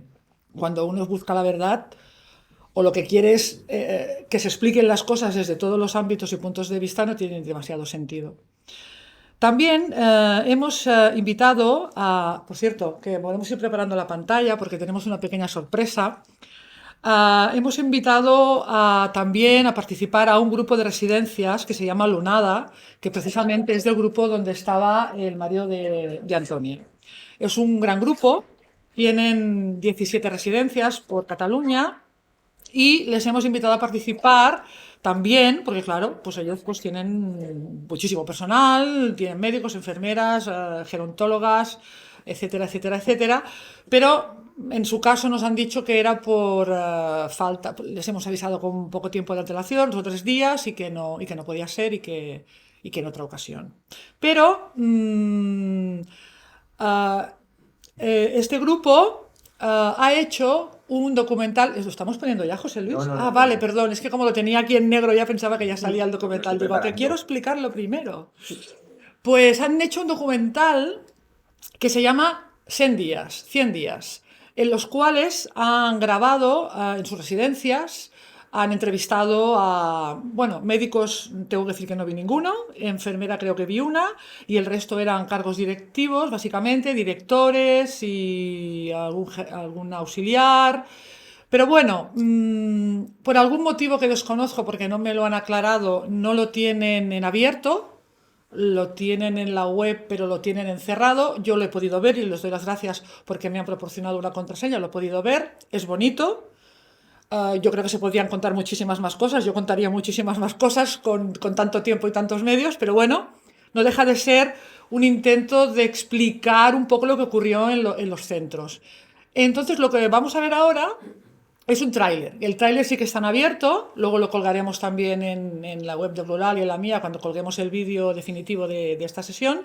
S2: cuando uno busca la verdad o lo que quiere es que se expliquen las cosas desde todos los ámbitos y puntos de vista, no tiene demasiado sentido. También hemos invitado a, por cierto, que podemos ir preparando la pantalla porque tenemos una pequeña sorpresa. Hemos invitado también a participar a un grupo de residencias que se llama Lunada, que precisamente es del grupo donde estaba el marido de Antonia. Es un gran grupo, tienen 17 residencias por Cataluña y les hemos invitado a participar también, porque claro, pues ellos pues tienen muchísimo personal, tienen médicos, enfermeras, gerontólogas, etcétera, etcétera, etcétera, pero en su caso nos han dicho que era por falta, les hemos avisado con poco tiempo de antelación, 2 o 3 días, y que no podía ser y que en otra ocasión. Pero ah, este grupo ha hecho un documental. ¿Lo estamos poniendo ya, José Luis?
S4: No, no,
S2: Ah,
S4: no,
S2: vale,
S4: no.
S2: perdón. Es que como lo tenía aquí en negro ya pensaba que ya salía el
S4: Lo
S2: documental.
S4: estoy
S2: Digo, que quiero
S4: preparando.
S2: explicarlo primero. Pues han hecho un documental que se llama 100 días, 100 días, en los cuales han grabado en sus residencias Han entrevistado a, bueno, médicos, tengo que decir que no vi ninguno, enfermera creo que vi una, y el resto eran cargos directivos, básicamente, directores y algún auxiliar. Pero bueno, por algún motivo que desconozco, porque no me lo han aclarado, no lo tienen en abierto. Lo tienen en la web, pero lo tienen encerrado. Yo lo he podido ver y les doy las gracias porque me han proporcionado una contraseña. Lo he podido ver. Es bonito. Yo creo que se podrían contar muchísimas más cosas. Yo contaría muchísimas más cosas con tanto tiempo y tantos medios, pero bueno, no deja de ser un intento de explicar un poco lo que ocurrió en los centros. Entonces, lo que vamos a ver ahora es un tráiler. El tráiler sí que está en abierto, luego lo colgaremos también en la web de Plural y en la mía cuando colguemos el vídeo definitivo de esta sesión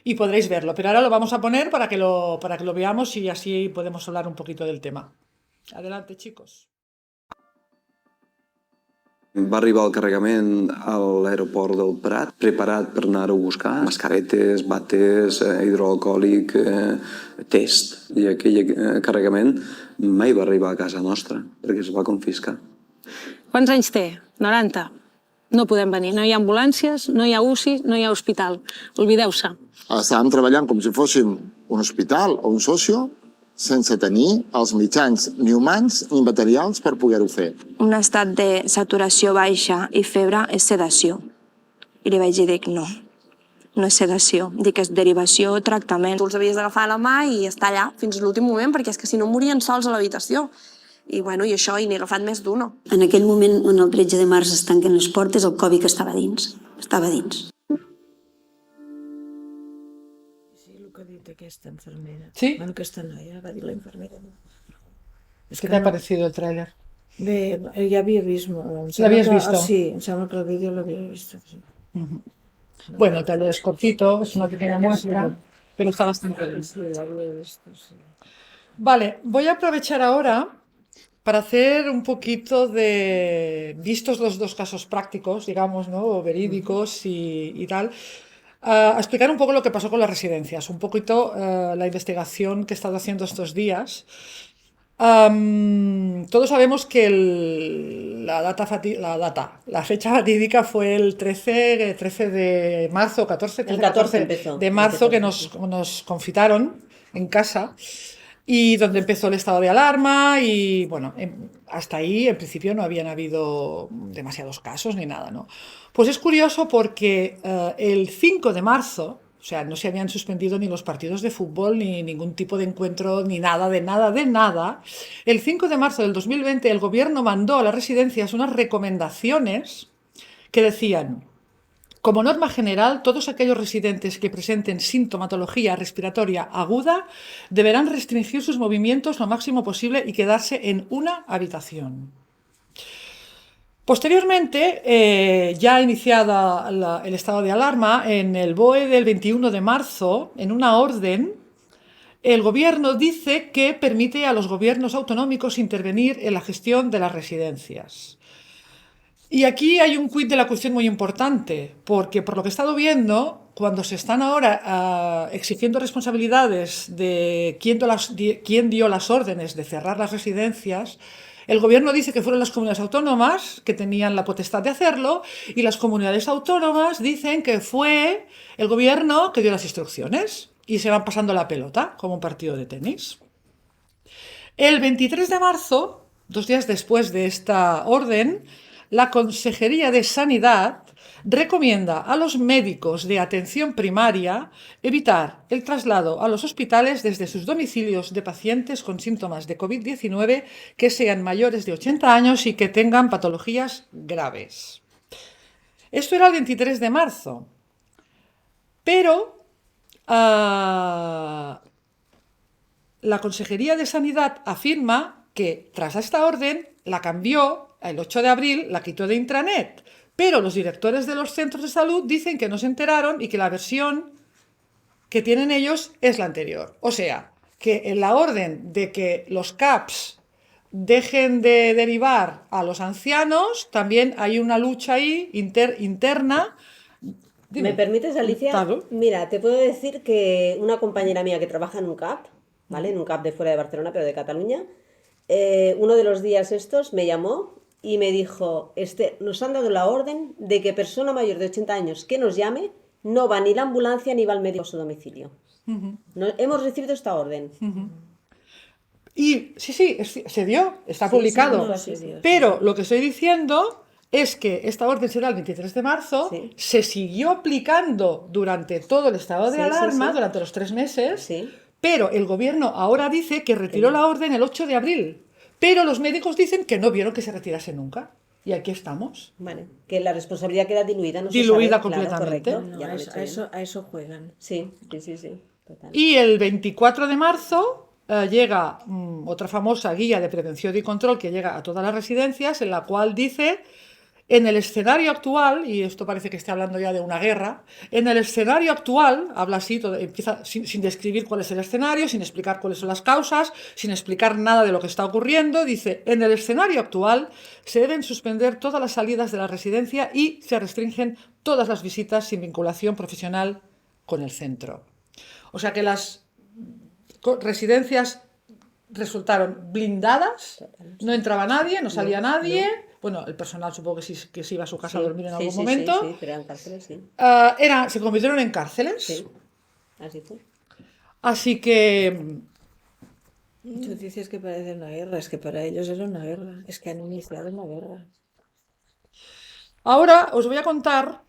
S2: y podréis verlo. Pero ahora lo vamos a poner para que lo veamos y así podemos hablar un poquito del tema. Adelante, chicos.
S4: Va arribar el carregament a l'aeroport del Prat, preparat per anar-ho a buscar. Mascaretes, bates, hidroalcohòlic, test. I aquell carregament mai va arribar a casa nostra, perquè es va confiscar.
S5: Quants anys té? 90. No podem venir. No hi ha ambulàncies, no hi ha UCI, no hi ha hospital. Oblideu-se.
S6: Estàvem treballant com si fóssim un hospital o un socio sense tenir els mitjans ni humans ni materials per poder-ho fer.
S7: Un estat de saturació baixa i febre és sedació. I li vaig dir, no, no és sedació. Dic que és derivació o tractament. Tu els havies d'agafar a la mà i estar allà fins a l'últim moment, perquè és que si no morien sols a l'habitació. I bueno, i això, i n'he agafat més d'uno.
S8: En aquell moment, on el 13 de març es tanquen les portes, el Covid estava dins. Estava dins.
S1: Que ha dit aquesta enfermera.
S2: Sí?
S1: Bueno, aquesta noia, va dir la infermera.
S2: ¿Qué te ha parecido el tráiler?
S1: Bé, ja havia vist...
S2: ¿L'havies visto?
S1: Sí, em sembla que el vídeo l'havia vist. Sí.
S2: Bueno, el tráiler es cortito, es una pequeña muestra, pero está bastante bien.
S1: Sí, l'havia vist, sí.
S2: Vale, voy a aprovechar ahora para hacer un poquito de, vistos los dos casos prácticos, digamos, ¿no? O verídicos y tal, a explicar un poco lo que pasó con las residencias, un poquito la investigación que he estado haciendo estos días. Todos sabemos que la fecha fatídica fue el 13 de marzo, 14,
S3: El 14 empezó.
S2: de marzo, que nos confitaron en casa y donde empezó el estado de alarma y bueno, hasta ahí en principio no habían habido demasiados casos ni nada, ¿no? Pues es curioso porque el 5 de marzo, o sea, no se habían suspendido ni los partidos de fútbol, ni ningún tipo de encuentro, ni nada, de nada. El 5 de marzo del 2020 el gobierno mandó a las residencias unas recomendaciones que decían: como norma general, todos aquellos residentes que presenten sintomatología respiratoria aguda deberán restringir sus movimientos lo máximo posible y quedarse en una habitación. Posteriormente, ya iniciada el estado de alarma, en el BOE del 21 de marzo, en una orden, el gobierno dice que permite a los gobiernos autonómicos intervenir en la gestión de las residencias. Y aquí hay un quid de la cuestión muy importante, porque por lo que he estado viendo, cuando se están ahora exigiendo responsabilidades de quién dio las órdenes de cerrar las residencias, el gobierno dice que fueron las comunidades autónomas que tenían la potestad de hacerlo y las comunidades autónomas dicen que fue el gobierno que dio las instrucciones y se van pasando la pelota como un partido de tenis. El 23 de marzo, 2 días después de esta orden, la Consejería de Sanidad recomienda a los médicos de atención primaria evitar el traslado a los hospitales desde sus domicilios de pacientes con síntomas de COVID-19 que sean mayores de 80 años y que tengan patologías graves. Esto era el 23 de marzo, pero la Consejería de Sanidad afirma que tras esta orden la cambió el 8 de abril, la quitó de intranet. Pero los directores de los centros de salud dicen que no se enteraron y que la versión que tienen ellos es la anterior. O sea, que en la orden de que los CAPs dejen de derivar a los ancianos, también hay una lucha ahí interna. Dime.
S3: ¿Me permites, Alicia?
S2: Claro.
S3: Mira, te puedo decir que una compañera mía que trabaja en un CAP, ¿vale? En un CAP de fuera de Barcelona, pero de Cataluña, uno de los días estos me llamó y me dijo, nos han dado la orden de que persona mayor de 80 años que nos llame no va ni la ambulancia ni va el médico a su domicilio. Hemos recibido esta orden.
S2: Y sí, se dio, está publicado.
S1: no, se dio,
S2: Pero lo que estoy diciendo es que esta orden se da el 23 de marzo,
S3: Sí.
S2: se siguió aplicando durante todo el estado de
S3: Sí, sí,
S2: alarma,
S3: sí.
S2: durante los 3 meses,
S3: Sí.
S2: pero el gobierno ahora dice que retiró la orden el 8 de abril. Pero los médicos dicen que no vieron que se retirase nunca. Y aquí estamos.
S3: Vale, que la responsabilidad queda diluida, no
S2: Diluida
S3: se sabe, claro,
S2: completamente.
S3: correcto,
S1: No,
S3: ya lo
S1: a,
S3: han
S1: eso,
S3: hecho
S1: a,
S3: bien.
S1: eso, a eso juegan.
S3: Sí, total.
S2: Y el 24 de marzo llega otra famosa guía de prevención y control que llega a todas las residencias, en la cual dice, en el escenario actual, y esto parece que esté hablando ya de una guerra, en el escenario actual, habla así, empieza sin describir cuál es el escenario, sin explicar cuáles son las causas, sin explicar nada de lo que está ocurriendo, dice, en el escenario actual se deben suspender todas las salidas de la residencia y se restringen todas las visitas sin vinculación profesional con el centro. O sea que las residencias resultaron blindadas, no entraba nadie, no salía nadie. Bueno, el personal supongo que se iba a su casa a dormir en algún momento.
S3: Sí, pero eran cárceles, sí.
S2: Se convirtieron en cárceles.
S3: Sí, así fue.
S2: Así que
S1: Tú dices que parece una guerra, es que para ellos era una guerra, es que han iniciado una guerra.
S2: ahora os voy a contar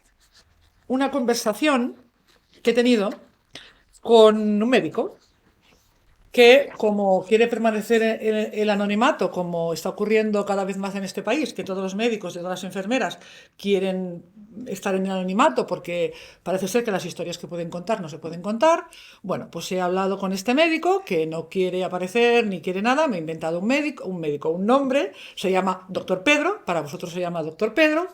S2: una conversación que he tenido con un médico que, como quiere permanecer en el anonimato, como está ocurriendo cada vez más en este país, que todos los médicos y todas las enfermeras quieren estar en el anonimato porque parece ser que las historias que pueden contar no se pueden contar. Bueno, pues he hablado con este médico que no quiere aparecer ni quiere nada, me he inventado un nombre, se llama Doctor Pedro, para vosotros se llama Doctor Pedro.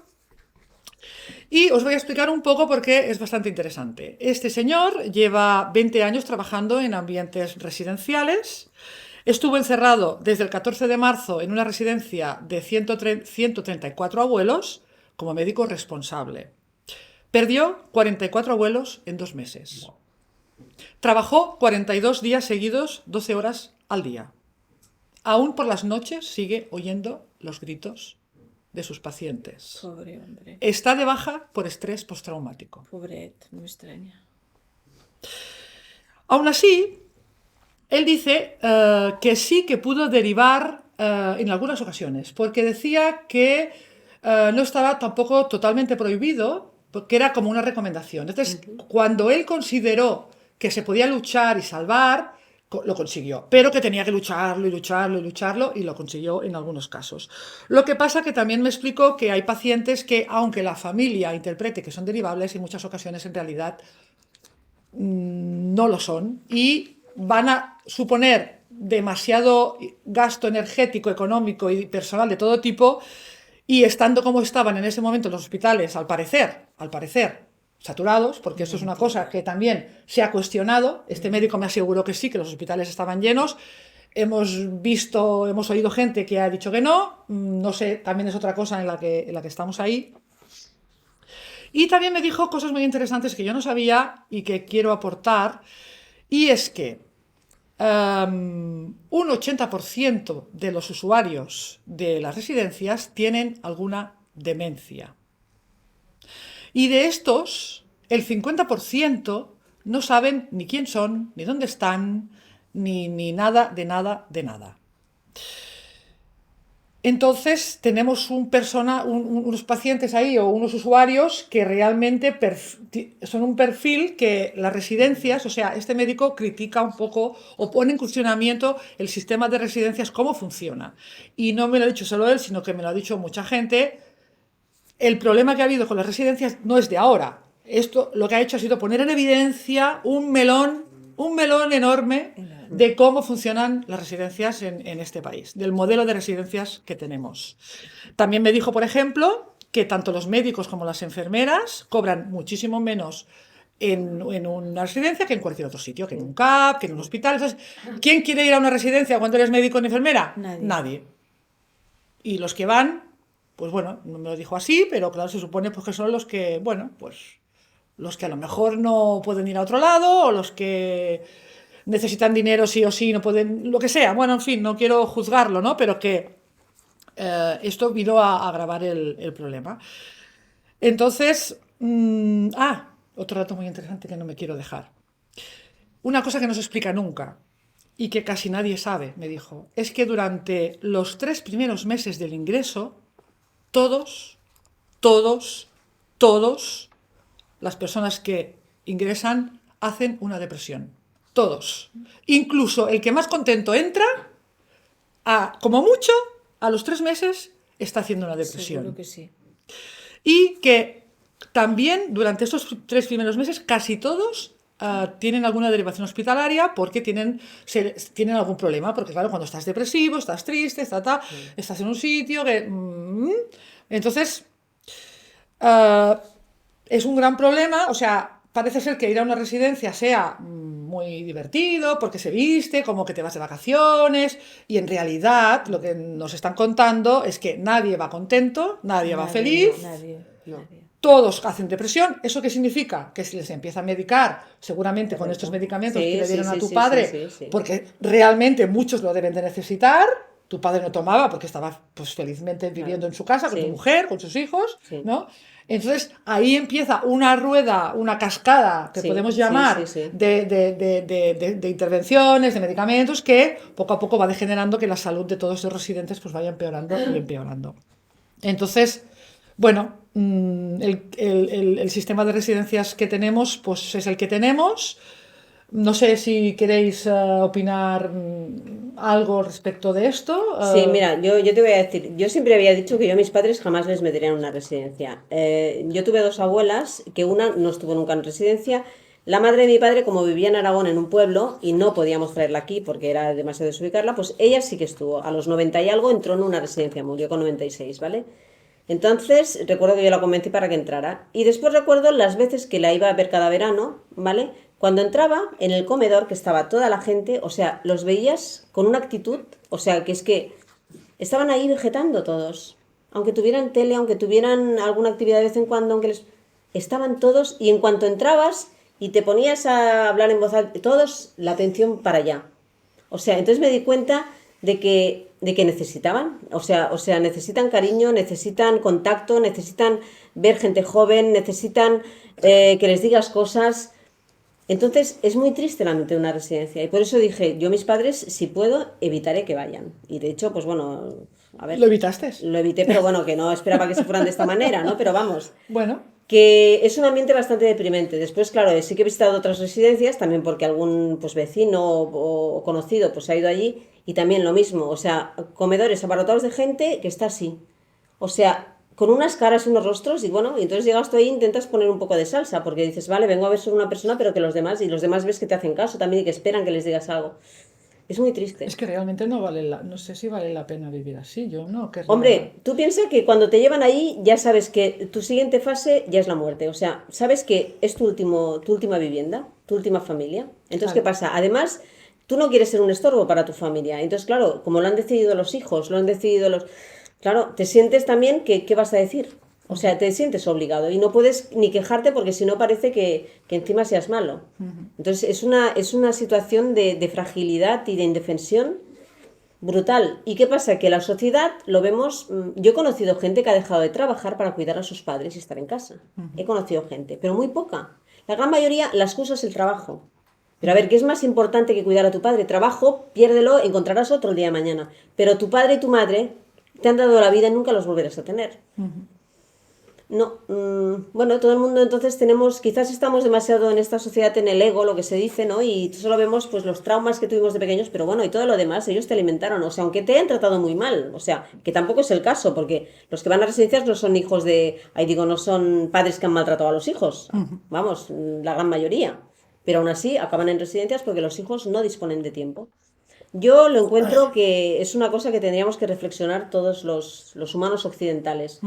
S2: Y os voy a explicar un poco porque es bastante interesante. Este señor lleva 20 años trabajando en ambientes residenciales. Estuvo encerrado desde el 14 de marzo en una residencia de 134 abuelos como médico responsable. Perdió 44 abuelos en 2 meses. Trabajó 42 días seguidos, 12 horas al día. Aún por las noches sigue oyendo los gritos de sus pacientes.
S1: Pobre hombre,
S2: Está de baja por estrés postraumático.
S1: pobret, no me extraña.
S2: Aún así, él dice que sí que pudo derivar en algunas ocasiones, porque decía que no estaba tampoco totalmente prohibido, porque era como una recomendación. Entonces, cuando él consideró que se podía luchar y salvar, lo consiguió, pero que tenía que lucharlo y lo consiguió en algunos casos. Lo que pasa que también me explicó que hay pacientes que, aunque la familia interprete que son derivables, en muchas ocasiones en realidad no lo son y van a suponer demasiado gasto energético, económico y personal de todo tipo, y estando como estaban en ese momento en los hospitales, al parecer, saturados, porque eso es una cosa que también se ha cuestionado. Este médico me aseguró que sí, que los hospitales estaban llenos. Hemos oído gente que ha dicho que no. No sé, también es otra cosa en la que estamos ahí. Y también me dijo cosas muy interesantes que yo no sabía y que quiero aportar. Y es que un 80% de los usuarios de las residencias tienen alguna demencia. Y de estos, el 50% no saben ni quién son, ni dónde están, ni nada, de nada, de nada. Entonces tenemos unos pacientes ahí o unos usuarios que realmente son un perfil que las residencias, o sea, este médico critica un poco o pone en cuestionamiento el sistema de residencias, cómo funciona. Y no me lo ha dicho solo él, sino que me lo ha dicho mucha gente. El problema que ha habido con las residencias no es de ahora. Esto lo que ha hecho ha sido poner en evidencia un melón enorme de cómo funcionan las residencias en este país, del modelo de residencias que tenemos. También me dijo, por ejemplo, que tanto los médicos como las enfermeras cobran muchísimo menos en una residencia que en cualquier otro sitio, que en un CAP, que en un hospital. Entonces, ¿quién quiere ir a una residencia cuando eres médico o enfermera? Nadie. Y los que van, pues bueno, no me lo dijo así, pero claro, se supone pues, que son los que, bueno, pues los que a lo mejor no pueden ir a otro lado, o los que necesitan dinero sí o sí, no pueden, lo que sea. Bueno, en fin, no quiero juzgarlo, ¿no? Pero que esto vino a agravar el problema. Entonces, otro dato muy interesante que no me quiero dejar. Una cosa que no se explica nunca y que casi nadie sabe, me dijo, es que durante los 3 primeros meses del ingreso, todos, las personas que ingresan hacen una depresión. Todos. Incluso el que más contento entra, como mucho, a los 3 meses está haciendo una depresión.
S1: Seguro que sí.
S2: Y que también durante estos 3 primeros meses casi todos tienen alguna derivación hospitalaria porque tienen algún problema. Porque claro, cuando estás depresivo, estás triste, estás en un sitio que... entonces, es un gran problema. O sea, parece ser que ir a una residencia sea muy divertido porque se viste como que te vas de vacaciones, y en realidad lo que nos están contando es que nadie va contento, nadie va feliz,
S1: Nadie.
S2: todos hacen depresión. ¿Eso qué significa? Que se les empieza a medicar, seguramente con estos medicamentos que le dieron a tu padre, porque realmente muchos lo deben de necesitar. Tu padre no tomaba porque estaba pues felizmente viviendo en su casa con tu mujer, con sus hijos, ¿no? Entonces ahí empieza una rueda, una cascada que podemos llamar de intervenciones, de medicamentos, que poco a poco va degenerando que la salud de todos los residentes pues vaya empeorando y empeorando. Entonces, bueno, el sistema de residencias que tenemos pues es el que tenemos. No sé si queréis opinar algo respecto de esto.
S3: Sí, mira, yo te voy a decir, yo siempre había dicho que yo a mis padres jamás les metería en una residencia. Yo tuve 2 abuelas, que una no estuvo nunca en residencia. La madre de mi padre, como vivía en Aragón, en un pueblo, y no podíamos traerla aquí porque era demasiado desubicarla, pues ella sí que estuvo. A los 90 y algo entró en una residencia, murió con 96, ¿vale? Entonces, recuerdo que yo la convencí para que entrara. Y después recuerdo las veces que la iba a ver cada verano, ¿vale? Cuando entraba en el comedor, que estaba toda la gente, o sea, los veías con una actitud, o sea, que es que estaban ahí vegetando todos. Aunque tuvieran tele, aunque tuvieran alguna actividad de vez en cuando, aunque les... Estaban todos, y en cuanto entrabas y te ponías a hablar en voz alta, todos la atención para allá. O sea, entonces me di cuenta de que necesitaban, o sea, necesitan cariño, necesitan contacto, necesitan ver gente joven, necesitan que les digas cosas. Entonces es muy triste la mente de una residencia, y por eso dije, yo mis padres, si puedo, evitaré que vayan. Y de hecho, pues bueno, a ver...
S2: ¿Lo evitaste?
S3: Lo evité, pero bueno, que no esperaba que se fueran de esta manera, ¿no? Pero vamos...
S2: Bueno...
S3: que es un ambiente bastante deprimente. Después, claro, sí que he visitado otras residencias, también porque algún pues vecino o conocido pues ha ido allí, y también lo mismo, o sea, comedores abarrotados de gente que está así. O sea, con unas caras y unos rostros, y bueno, y entonces llegas tú ahí e intentas poner un poco de salsa, porque dices, vale, vengo a ver solo una persona, pero que los demás ves que te hacen caso también y que esperan que les digas algo. Es muy triste.
S2: Es que realmente no sé si vale la pena vivir así, yo no querría...
S3: Hombre, tú piensas que cuando te llevan ahí ya sabes que tu siguiente fase ya es la muerte, o sea, sabes que es tu última vivienda, tu última familia. Entonces, ¿qué pasa? Además, tú no quieres ser un estorbo para tu familia. Entonces, claro, como lo han decidido los hijos, lo han decidido los... Claro, te sientes también que, ¿qué vas a decir? O sea, te sientes obligado y no puedes ni quejarte porque si no parece que encima seas malo. Entonces es una situación de fragilidad y de indefensión brutal. ¿Y qué pasa? Que la sociedad lo vemos... Yo he conocido gente que ha dejado de trabajar para cuidar a sus padres y estar en casa. He conocido gente, pero muy poca. La gran mayoría, la excusa es el trabajo. Pero a ver, ¿qué es más importante que cuidar a tu padre? Trabajo, piérdelo, encontrarás otro el día de mañana. Pero tu padre y tu madre te han dado la vida y nunca los volverás a tener. No, bueno, todo el mundo entonces quizás estamos demasiado en esta sociedad en el ego, lo que se dice, ¿no? Y solo vemos pues los traumas que tuvimos de pequeños, pero bueno, y todo lo demás, ellos te alimentaron, o sea, aunque te hayan tratado muy mal, o sea, que tampoco es el caso, porque los que van a residencias no son hijos no son padres que han maltratado a los hijos, vamos, la gran mayoría, pero aún así acaban en residencias porque los hijos no disponen de tiempo. Yo lo encuentro que es una cosa que tendríamos que reflexionar todos los humanos occidentales.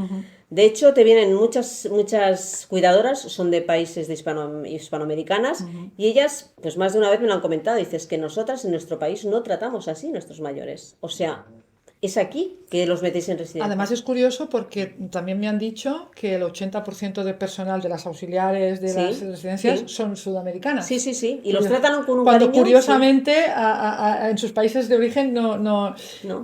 S3: De hecho, te vienen muchas cuidadoras, son de países de hispanoamericanas, y ellas, pues más de una vez me lo han comentado, dices que nosotras en nuestro país no tratamos así a nuestros mayores. O sea, es aquí que los metéis en residencia.
S2: Además es curioso porque también me han dicho que el 80% del personal de las auxiliares de
S3: Sí,
S2: las residencias
S3: sí.
S2: son sudamericanas.
S3: Sí, sí, sí. Y los tratan con un
S2: Cuando
S3: cariño.
S2: curiosamente en sus países de origen no.
S3: No.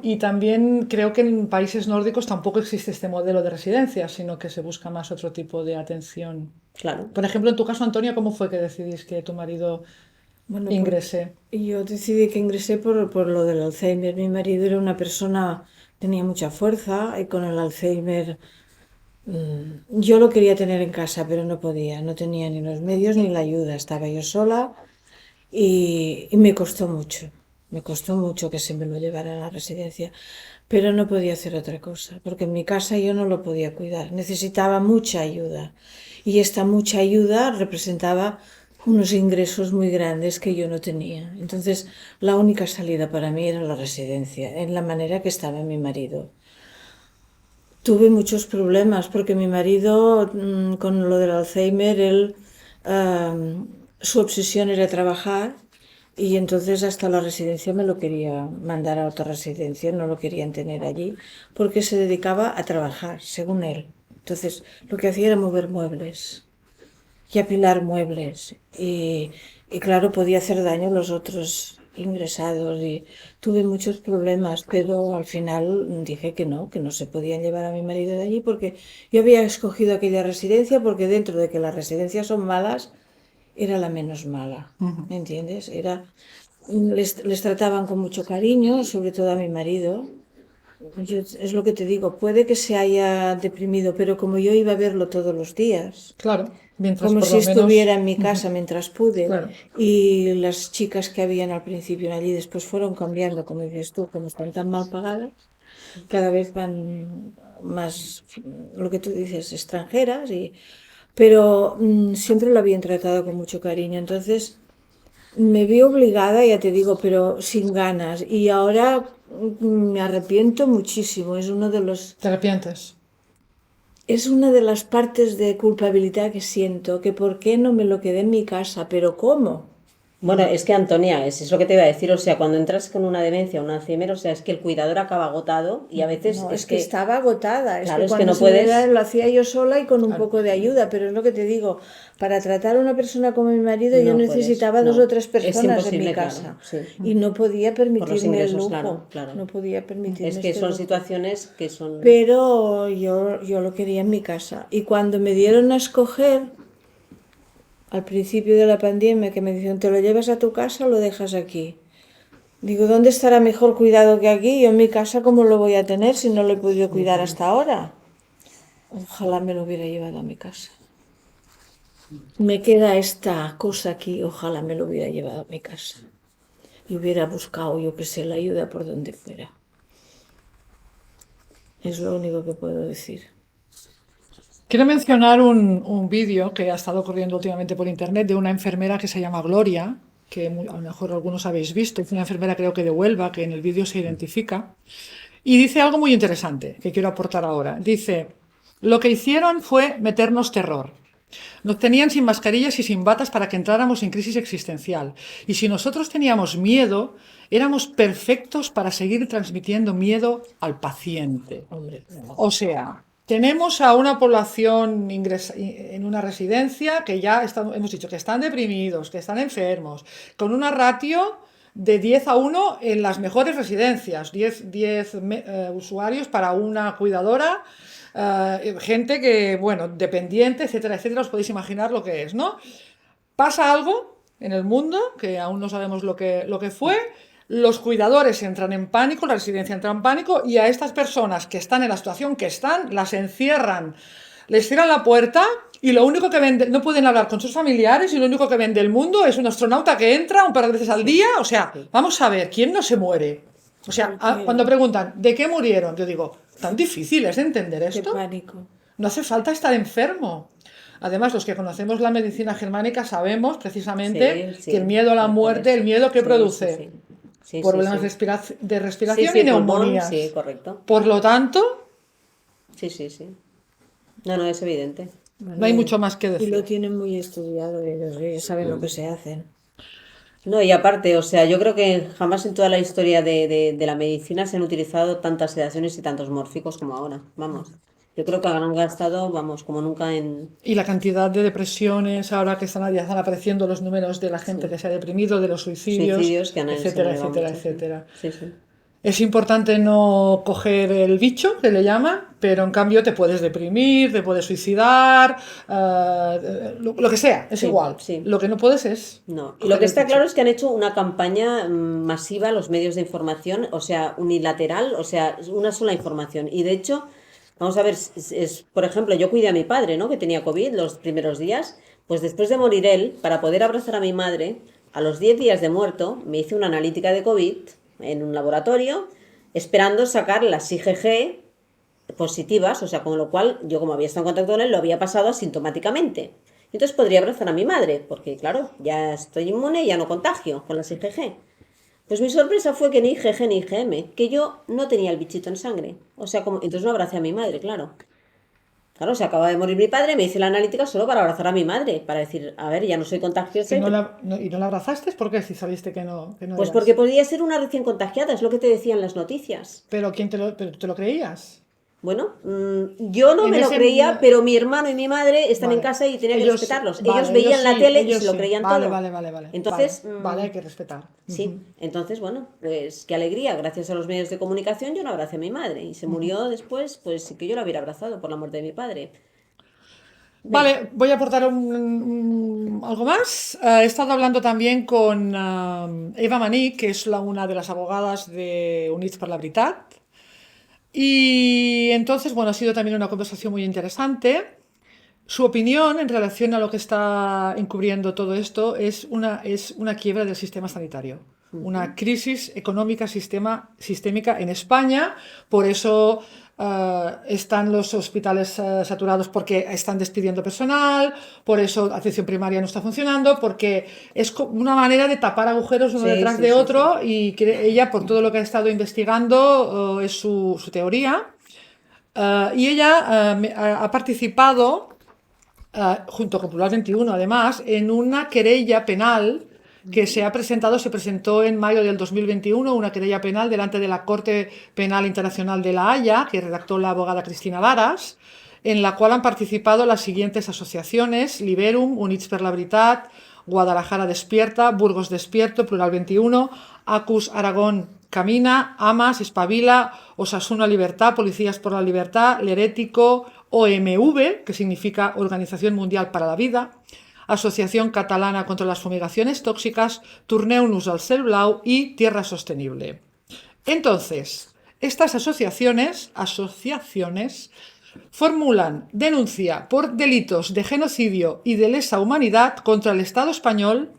S2: Y también creo que en países nórdicos tampoco existe este modelo de residencia, sino que se busca más otro tipo de atención.
S3: Claro.
S2: Por ejemplo, en tu caso, Antonia, ¿cómo fue que decidís que tu marido
S1: Bueno,
S2: ingrese?
S1: yo decidí que ingresé por lo del Alzheimer. Mi marido era una persona, tenía mucha fuerza y con el Alzheimer yo lo quería tener en casa, pero no podía. No tenía ni los medios ni la ayuda. Estaba yo sola y me costó mucho. Me costó mucho que se me lo llevara a la residencia, pero no podía hacer otra cosa, porque en mi casa yo no lo podía cuidar. Necesitaba mucha ayuda y esta mucha ayuda representaba unos ingresos muy grandes que yo no tenía. Entonces, la única salida para mí era la residencia, en la manera que estaba mi marido. Tuve muchos problemas porque mi marido, con lo del Alzheimer, su obsesión era trabajar y entonces hasta la residencia me lo quería mandar a otra residencia, no lo querían tener allí porque se dedicaba a trabajar, según él. Entonces, lo que hacía era mover muebles y apilar muebles y claro, podía hacer daño a los otros ingresados y tuve muchos problemas, pero al final dije que no se podían llevar a mi marido de allí porque yo había escogido aquella residencia porque dentro de que las residencias son malas, era la menos mala, ¿me entiendes? Les trataban con mucho cariño, sobre todo a mi marido. Es lo que te digo, puede que se haya deprimido, pero como yo iba a verlo todos los días,
S2: Claro, mientras
S1: como
S2: por
S1: si
S2: lo menos.
S1: estuviera en mi casa mientras pude,
S2: Claro.
S1: y las chicas que habían al principio allí después fueron cambiando, como dices tú, como están tan mal pagadas, cada vez van más, lo que tú dices, extranjeras, pero siempre lo habían tratado con mucho cariño. Entonces me vi obligada, ya te digo, pero sin ganas. Y ahora me arrepiento muchísimo.
S2: ¿Te arrepientes?
S1: Es una de las partes de culpabilidad que siento, que por qué no me lo quedé en mi casa, pero ¿cómo?
S3: Bueno, es que Antonia, es lo que te iba a decir, o sea, cuando entras con una demencia, un Alzheimer, o sea, es que el cuidador acaba agotado y a veces
S1: No, es que estaba agotada.
S3: Claro, es que
S1: cuando
S3: no
S1: se me
S3: puedes.
S1: da, lo hacía yo sola y con un poco de ayuda, pero es lo que te digo, para tratar a una persona como mi marido yo
S3: No puedes,
S1: necesitaba dos
S3: no.
S1: o tres
S3: Es
S1: personas en mi
S3: imposible, claro,
S1: casa
S3: sí.
S1: y no podía
S3: Por los
S1: permitirme el
S3: ingresos,
S1: lujo,
S3: claro.
S1: no podía permitirme
S3: Es que
S1: este
S3: son
S1: lujo.
S3: situaciones que son.
S1: Pero yo lo quería en mi casa y cuando me dieron a escoger al principio de la pandemia, que me dijeron, ¿te lo llevas a tu casa o lo dejas aquí? Digo, ¿dónde estará mejor cuidado que aquí? Yo en mi casa, ¿cómo lo voy a tener si no lo he podido cuidar hasta ahora? Ojalá me lo hubiera llevado a mi casa. Me queda esta cosa aquí, ojalá me lo hubiera llevado a mi casa. Y hubiera buscado, yo que sé, la ayuda por donde fuera. Es lo único que puedo decir.
S2: Quiero mencionar un vídeo que ha estado corriendo últimamente por internet de una enfermera que se llama Gloria, que a lo mejor algunos habéis visto. Es una enfermera, creo que de Huelva, que en el vídeo se identifica. Y dice algo muy interesante que quiero aportar ahora. Dice, lo que hicieron fue meternos terror. Nos tenían sin mascarillas y sin batas para que entráramos en crisis existencial. Y si nosotros teníamos miedo, éramos perfectos para seguir transmitiendo miedo al paciente. O sea, tenemos a una población en una residencia que ya hemos dicho que están deprimidos, que están enfermos, con una ratio de 10 a 1 en las mejores residencias, 10 usuarios para una cuidadora, gente que, bueno, dependiente, etcétera, etcétera, os podéis imaginar lo que es, ¿no? Pasa algo en el mundo, que aún no sabemos lo que fue, los cuidadores entran en pánico, la residencia entra en pánico y a estas personas que están en la situación que están, las encierran, les cierran la puerta y lo único que ven, no pueden hablar con sus familiares y lo único que ven del mundo es un astronauta que entra un par de veces al día. O sea, vamos a ver, ¿quién no se muere? O sea, cuando preguntan, ¿de qué murieron? Yo digo, ¿tan difícil es de entender
S1: Qué
S2: esto?
S1: pánico.
S2: No hace falta estar enfermo. Además, los que conocemos la medicina germánica sabemos precisamente
S3: Sí, sí,
S2: que el miedo a la muerte, el miedo que
S3: sí,
S2: produce
S3: sí, sí.
S2: problemas
S3: Sí.
S2: de respiración
S3: Sí,
S2: y
S3: pulmón,
S2: neumonías.
S3: sí, correcto.
S2: Por lo tanto,
S3: Sí. No, es evidente.
S2: no hay mucho más que
S1: Y lo
S2: decir.
S1: tienen muy estudiado ellos saben lo que se hacen.
S3: No, y aparte, o sea, yo creo que jamás en toda la historia de la medicina se han utilizado tantas sedaciones y tantos mórficos como ahora. Vamos. Yo creo que han gastado, vamos, como nunca en
S2: Y la cantidad de depresiones, ahora que ya están apareciendo los números de la gente que se ha deprimido, de los suicidios,
S3: suicidios que se han
S2: etcétera,
S3: elevado
S2: etcétera,
S3: mucho. Sí,
S2: etcétera.
S3: sí. Sí.
S2: Es importante no coger el bicho, que le llaman, pero en cambio te puedes deprimir, te puedes suicidar, lo que sea, es
S3: Sí,
S2: igual.
S3: sí.
S2: Lo que no puedes es
S3: No, y lo
S2: coger
S3: que
S2: el
S3: está
S2: bicho.
S3: claro es que han hecho una campaña masiva los medios de información, o sea, unilateral, o sea, una sola información. Y de hecho, vamos a ver, por ejemplo, yo cuidé a mi padre, ¿no? Que tenía COVID los primeros días, pues después de morir él, para poder abrazar a mi madre, a los 10 días de muerto, me hice una analítica de COVID en un laboratorio, esperando sacar las IgG positivas, o sea, con lo cual yo como había estado en contacto con él, lo había pasado asintomáticamente. Entonces podría abrazar a mi madre, porque claro, ya estoy inmune y ya no contagio con las IgG. Pues mi sorpresa fue que ni IgG ni IgM, que yo no tenía el bichito en sangre. O sea, como, entonces no abracé a mi madre, claro. Claro, se acaba de morir mi padre, me hice la analítica solo para abrazar a mi madre, para decir, a ver, ya no soy contagiosa.
S2: ¿Y no la abrazaste? ¿Por qué? Si sabiste que no
S3: Pues
S2: eras.
S3: porque podría ser una recién contagiada, es lo que te decían las noticias.
S2: Pero pero tú te lo creías.
S3: Bueno, yo no
S2: En
S3: me lo
S2: ese...
S3: creía, pero mi hermano y mi madre están en
S2: Vale.
S3: casa y tenía que
S2: Ellos,
S3: respetarlos. Ellos
S2: vale,
S3: veían la
S2: sí,
S3: tele y
S2: ellos
S3: se lo
S2: sí.
S3: creían
S2: Vale,
S3: todo.
S2: vale, vale, vale.
S3: Entonces,
S2: Vale, vale, hay que respetar.
S3: sí, entonces, bueno, pues qué alegría. Gracias a los medios de comunicación yo no abracé a mi madre y se murió después, pues sí que yo la hubiera abrazado por la muerte de mi padre. Venga.
S2: Vale, voy a aportar algo más. He estado hablando también con Eva Maní, que es una de las abogadas de Units per la Veritat. Y entonces, bueno, ha sido también una conversación muy interesante. Su opinión en relación a lo que está encubriendo todo esto es una quiebra del sistema sanitario, una crisis económica sistémica en España. Por eso están los hospitales saturados, porque están despidiendo personal, por eso atención primaria no está funcionando, porque es una manera de tapar agujeros uno
S3: Sí,
S2: detrás
S3: sí,
S2: de
S3: sí,
S2: otro. Y ella, por todo lo que ha estado investigando, es su teoría. Y ella ha participado junto con Plural 21, además, en una querella penal que se presentó en mayo del 2021, una querella penal delante de la Corte Penal Internacional de La Haya, que redactó la abogada Cristina Varas, en la cual han participado las siguientes asociaciones: Liberum, Units per la Veritat, Guadalajara Despierta, Burgos Despierto, Plural 21, Acus Aragón Camina, Amas, Espabila, Osasuna Libertad, Policías por la Libertad, L'Herético, OMV, que significa Organización Mundial para la Vida, Asociación Catalana contra las Fumigaciones Tóxicas, Turneunus al Cel Blau y Tierra Sostenible. Entonces, estas asociaciones formulan denuncia por delitos de genocidio y de lesa humanidad contra el Estado español,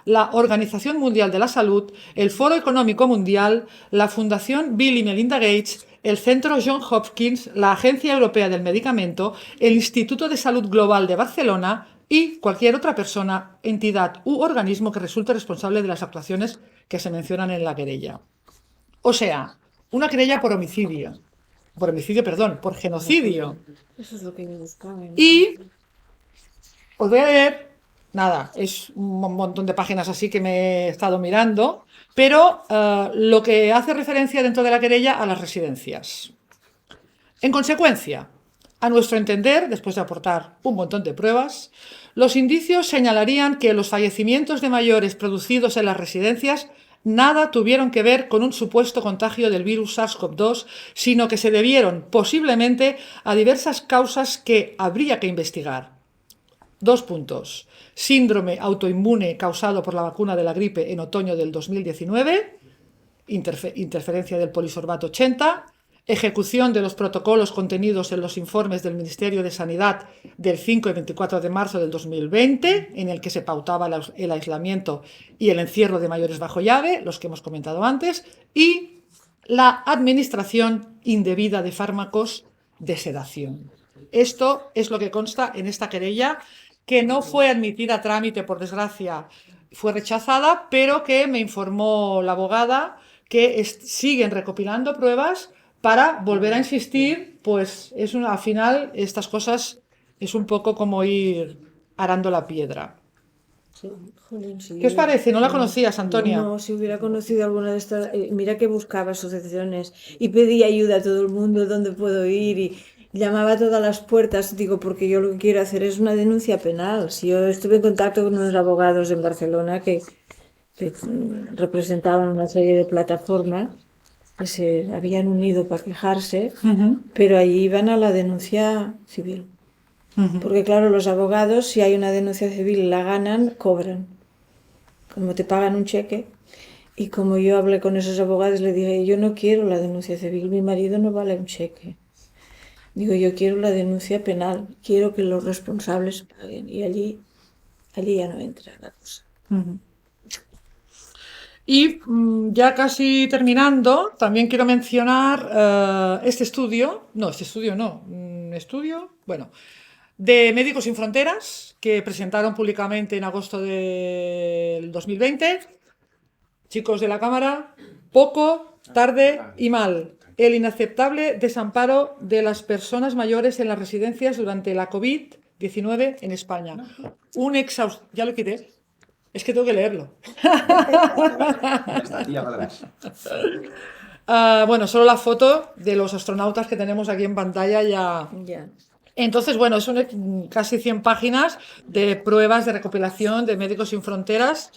S2: la Organización Mundial de la Salud, el Foro Económico Mundial, la Fundación Bill y Melinda Gates, el Centro Johns Hopkins, la Agencia Europea del Medicamento, el Instituto de Salud Global de Barcelona y cualquier otra persona, entidad u organismo que resulte responsable de las actuaciones que se mencionan en la querella. O sea, una querella por homicidio. Por genocidio.
S1: Eso es lo que yo buscaba.
S2: Y os voy a leer, nada, es un montón de páginas así que me he estado mirando, pero lo que hace referencia dentro de la querella a las residencias. En consecuencia, a nuestro entender, después de aportar un montón de pruebas, los indicios señalarían que los fallecimientos de mayores producidos en las residencias nada tuvieron que ver con un supuesto contagio del virus SARS-CoV-2, sino que se debieron posiblemente a diversas causas que habría que investigar. 2 puntos. Síndrome autoinmune causado por la vacuna de la gripe en otoño del 2019, interferencia del polisorbato 80, ejecución de los protocolos contenidos en los informes del Ministerio de Sanidad del 5 y 24 de marzo del 2020, en el que se pautaba el aislamiento y el encierro de mayores bajo llave, los que hemos comentado antes, y la administración indebida de fármacos de sedación. Esto es lo que consta en esta querella, que no fue admitida a trámite, por desgracia, fue rechazada, pero que me informó la abogada que siguen recopilando pruebas para volver a insistir. Pues al final estas cosas es un poco como ir arando la piedra.
S1: Jolín, sí.
S2: ¿Qué os parece? ¿No la conocías, Antonia?
S1: No, si hubiera conocido alguna de estas, mira que buscaba asociaciones y pedía ayuda a todo el mundo, dónde puedo ir y llamaba a todas las puertas, digo, porque yo lo que quiero hacer es una denuncia penal. Si yo estuve en contacto con unos abogados en Barcelona que representaban una serie de plataformas que se habían unido para quejarse, pero allí iban a la denuncia civil. Porque claro, los abogados, si hay una denuncia civil y la ganan, cobran. Como te pagan un cheque. Y como yo hablé con esos abogados, le dije, yo no quiero la denuncia civil, mi marido no vale un cheque. Digo, yo quiero la denuncia penal, quiero que los responsables paguen. Y allí ya no entra la cosa.
S2: Y ya casi terminando, también quiero mencionar estudio, de Médicos Sin Fronteras, que presentaron públicamente en agosto del 2020. Chicos de la Cámara, poco, tarde y mal. El inaceptable desamparo de las personas mayores en las residencias durante la COVID-19 en España. Ya lo quité. Es que tengo que leerlo. Bueno, solo la foto de los astronautas que tenemos aquí en pantalla ya. Entonces, bueno, son casi 100 páginas de pruebas de recopilación de Médicos Sin Fronteras.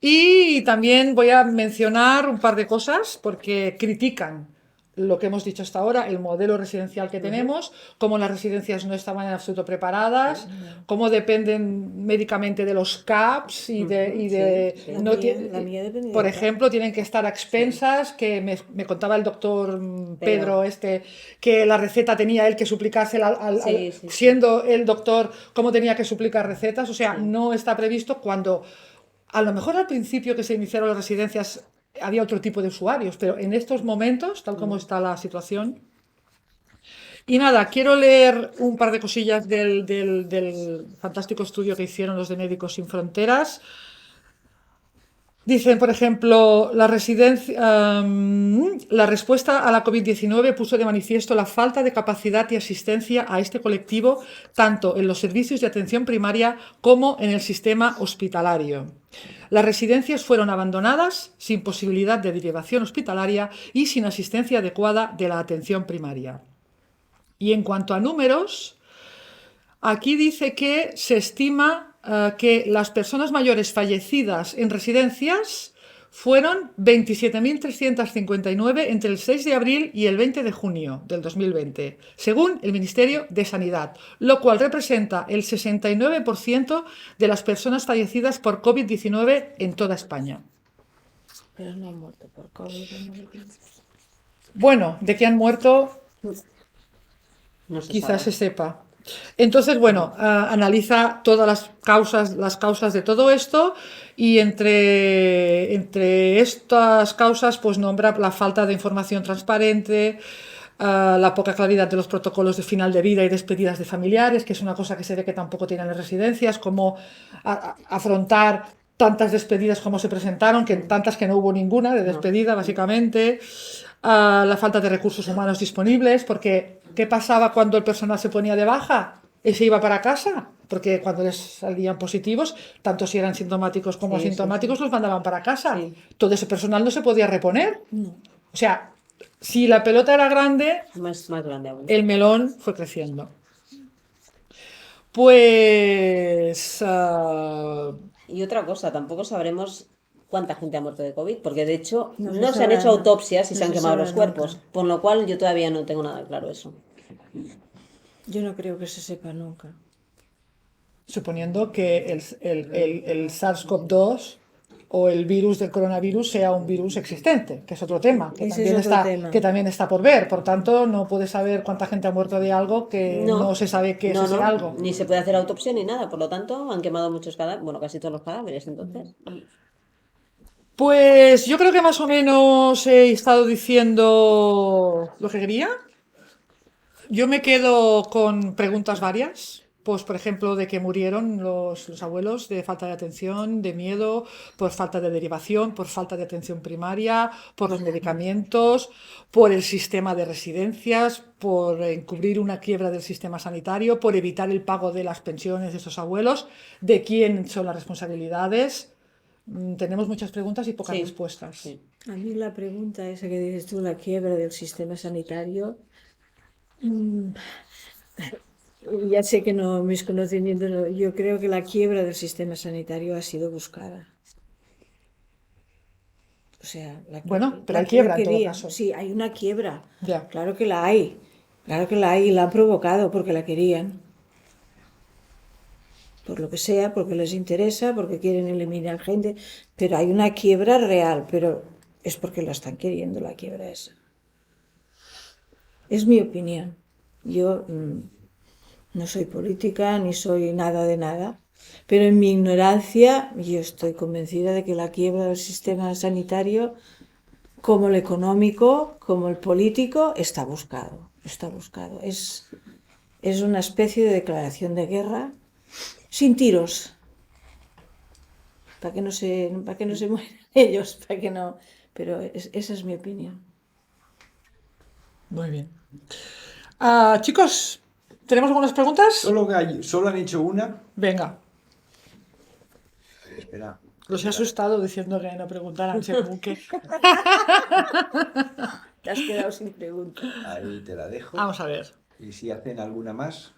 S2: Y también voy a mencionar un par de cosas porque critican lo que hemos dicho hasta ahora, el modelo residencial que tenemos, cómo las residencias no estaban en absoluto preparadas, cómo dependen médicamente de los CAPs por ejemplo, tienen que estar a expensas, que me contaba el doctor Pedro que la receta tenía él que suplicársela siendo el doctor, cómo tenía que suplicar recetas, o sea, no está previsto cuando a lo mejor al principio que se iniciaron las residencias había otro tipo de usuarios, pero en estos momentos, tal como está la situación. Y nada, quiero leer un par de cosillas del fantástico estudio que hicieron los de Médicos Sin Fronteras. Dicen, por ejemplo, la respuesta a la COVID-19 puso de manifiesto la falta de capacidad y asistencia a este colectivo, tanto en los servicios de atención primaria como en el sistema hospitalario. Las residencias fueron abandonadas sin posibilidad de derivación hospitalaria y sin asistencia adecuada de la atención primaria. Y en cuanto a números, aquí dice que se estima que las personas mayores fallecidas en residencias fueron 27.359 entre el 6 de abril y el 20 de junio del 2020, según el Ministerio de Sanidad, lo cual representa el 69% de las personas fallecidas por COVID-19 en toda España.
S1: Pero no han muerto por COVID.
S2: Bueno, de que han muerto,
S3: No se
S2: quizás
S3: sabe.
S2: se sepa. Entonces, bueno, analiza todas las causas de todo esto y entre estas causas pues nombra la falta de información transparente, la poca claridad de los protocolos de final de vida y despedidas de familiares, que es una cosa que se ve que tampoco tienen las residencias, cómo afrontar tantas despedidas como se presentaron, tantas que no hubo ninguna de despedida, básicamente. La falta de recursos humanos disponibles, porque ¿qué pasaba cuando el personal se ponía de baja y se iba para casa? Porque cuando les salían positivos, tanto si eran sintomáticos como asintomáticos, los mandaban para casa. Todo ese personal no se podía reponer. O sea, si la pelota era grande,
S3: Más grande aún.
S2: el melón fue creciendo. Pues...
S3: Y otra cosa, tampoco sabremos cuánta gente ha muerto de COVID, porque de hecho
S1: No
S3: no,
S1: se
S3: se han
S1: sabe
S3: hecho
S1: nada.
S3: autopsias y
S1: No
S3: se han
S1: se
S3: quemado
S1: sabe
S3: los cuerpos,
S1: nunca.
S3: por lo cual yo todavía no tengo nada claro eso.
S1: Yo no creo que se sepa nunca.
S2: suponiendo que el SARS-CoV-2 o el virus del coronavirus sea un virus existente, que es otro tema,
S1: Ese es otro tema.
S2: que también está por ver. Por tanto, no puedes saber cuánta gente ha muerto de algo que no se sabe qué es ese algo.
S3: Ni se puede hacer autopsia ni nada, por lo tanto han quemado muchos cadáveres, bueno, casi todos los cadáveres entonces.
S2: Pues yo creo que más o menos he estado diciendo lo que quería. Yo me quedo con preguntas varias pues por ejemplo, de que murieron los abuelos de falta de atención, de miedo, por falta de derivación, por falta de atención primaria, por los medicamentos, por el sistema de residencias, por encubrir una quiebra del sistema sanitario, por evitar el pago de las pensiones de esos abuelos, de quién son las responsabilidades. Tenemos muchas preguntas y pocas
S3: Sí,
S2: respuestas.
S3: sí.
S1: A mí la pregunta esa que dices tú, la quiebra del sistema sanitario, mm, ya sé que no, mis conocimientos, yo creo que la quiebra del sistema sanitario ha sido buscada. O sea,
S2: Bueno, pero
S1: la
S2: hay quiebra en todo
S1: querían.
S2: caso.
S1: Sí, hay una quiebra.
S2: Ya.
S1: Claro que la hay. Claro que la hay y la han provocado porque la querían. Por lo que sea, porque les interesa, porque quieren eliminar gente. Pero hay una quiebra real, pero es porque la están queriendo, la quiebra esa. Es mi opinión. Yo no soy política ni soy nada de nada, pero en mi ignorancia yo estoy convencida de que la quiebra del sistema sanitario, como el económico, como el político, está buscado. Está buscado. Es una especie de declaración de guerra sin tiros. Para que no se mueran ellos, para que no. Pero esa es mi opinión.
S2: Muy bien. Chicos, ¿tenemos algunas preguntas?
S9: Solo han hecho una.
S2: Venga.
S9: Espera.
S2: Los he asustado diciendo que no preguntaran según qué.
S1: Te has quedado sin pregunta.
S9: Ahí te la dejo.
S2: Vamos a ver.
S9: Y si hacen alguna más.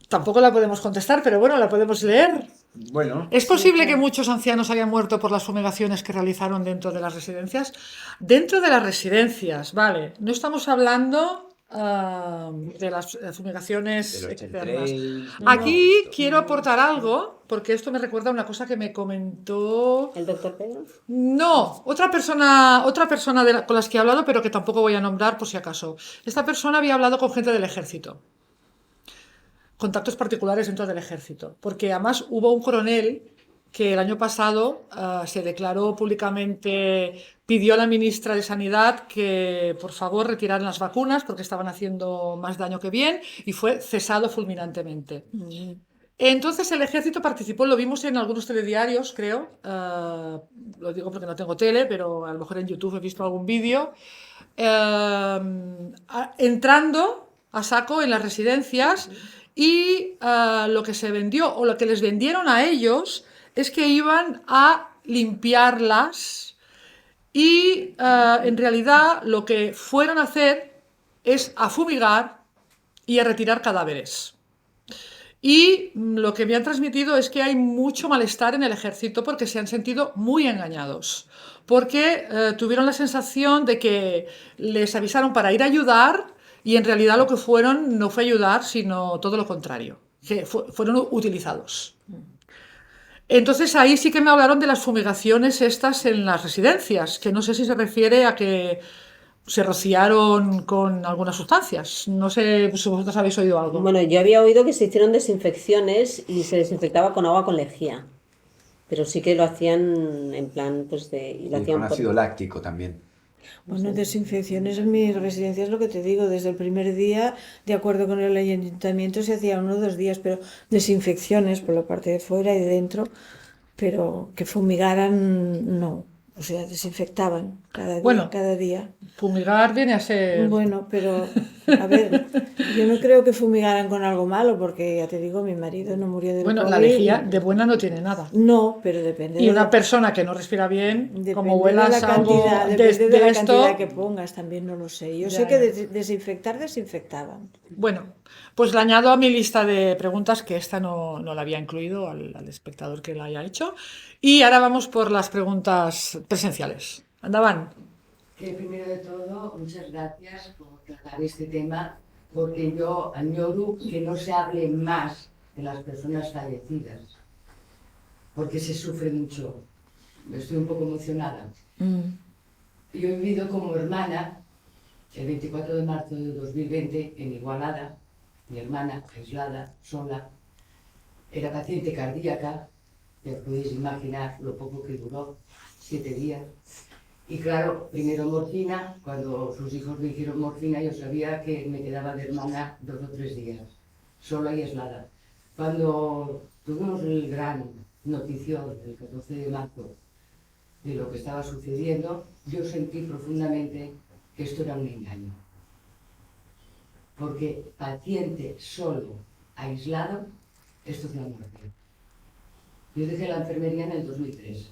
S2: Tampoco la podemos contestar, pero bueno, la podemos leer.
S9: Bueno,
S2: ¿Es posible que muchos ancianos hayan muerto por las fumigaciones que realizaron dentro de las residencias? Dentro de las residencias, vale. No estamos hablando de las fumigaciones
S9: del
S2: externas.
S9: 83.
S2: Aquí quiero aportar algo, porque esto me recuerda a una cosa que me comentó...
S3: ¿El doctor Pedro?
S2: No, otra persona con las que he hablado, pero que tampoco voy a nombrar por si acaso. Esta persona había hablado con gente del ejército. Contactos particulares dentro del ejército, porque además hubo un coronel que el año pasado se declaró públicamente, pidió a la ministra de Sanidad que por favor retiraran las vacunas porque estaban haciendo más daño que bien y fue cesado fulminantemente. Entonces el ejército participó, lo vimos en algunos telediarios, creo, lo digo porque no tengo tele, pero a lo mejor en YouTube he visto algún vídeo, entrando a saco en las residencias. Y lo que se vendió o lo que les vendieron a ellos es que iban a limpiarlas y en realidad lo que fueron a hacer es a fumigar y a retirar cadáveres. Y lo que me han transmitido es que hay mucho malestar en el ejército porque se han sentido muy engañados, porque tuvieron la sensación de que les avisaron para ir a ayudar y en realidad lo que fueron no fue ayudar, sino todo lo contrario, que fueron utilizados. Entonces ahí sí que me hablaron de las fumigaciones estas en las residencias, que no sé si se refiere a que se rociaron con algunas sustancias. No sé si vosotros habéis oído algo.
S3: Bueno, yo había oído que se hicieron desinfecciones y se desinfectaba con agua con lejía. Pero sí que lo hacían en plan, pues y lo
S9: Y
S3: hacían
S9: con ácido láctico también.
S1: Bueno, desinfecciones en mis residencias, lo que te digo, desde el primer día, de acuerdo con el ayuntamiento, se hacía 1 o 2 días, pero desinfecciones por la parte de fuera y de dentro, pero que fumigaran, no. O sea, desinfectaban cada día.
S2: Fumigar viene a ser...
S1: Bueno, pero, a ver, yo no creo que fumigaran con algo malo, porque ya te digo, mi marido no murió del
S2: Bueno,
S1: COVID.
S2: la lejía de buena no tiene nada.
S1: No, pero depende
S2: Y una persona que no respira bien,
S1: depende
S2: como
S1: de
S2: huelas
S1: la
S2: algo
S1: cantidad,
S2: de
S1: depende de la
S2: esto...
S1: cantidad que pongas, también no lo sé. Yo
S2: Ya,
S1: sé que
S2: ya.
S1: desinfectaban.
S2: Bueno, pues la añado a mi lista de preguntas, que esta no la había incluido al espectador que la haya hecho. Y ahora vamos por las preguntas presenciales. Andaban.
S10: Primero de todo, muchas gracias por tratar este tema, porque yo añoro que no se hable más de las personas fallecidas, porque se sufre mucho. Estoy un poco emocionada. Yo he vivido como hermana el 24 de marzo de 2020 en Igualada, mi hermana aislada, sola, era paciente cardíaca, ya podéis imaginar lo poco que duró, 7 días. Y claro, primero morfina, cuando sus hijos me hicieron morfina yo sabía que me quedaba de hermana 2 o 3 días. sola y aislada. Cuando tuvimos el gran notición del 14 de marzo de lo que estaba sucediendo, yo sentí profundamente que esto era un engaño. Porque paciente, solo, aislado, esto es la muerte. Yo dejé la enfermería en el 2003,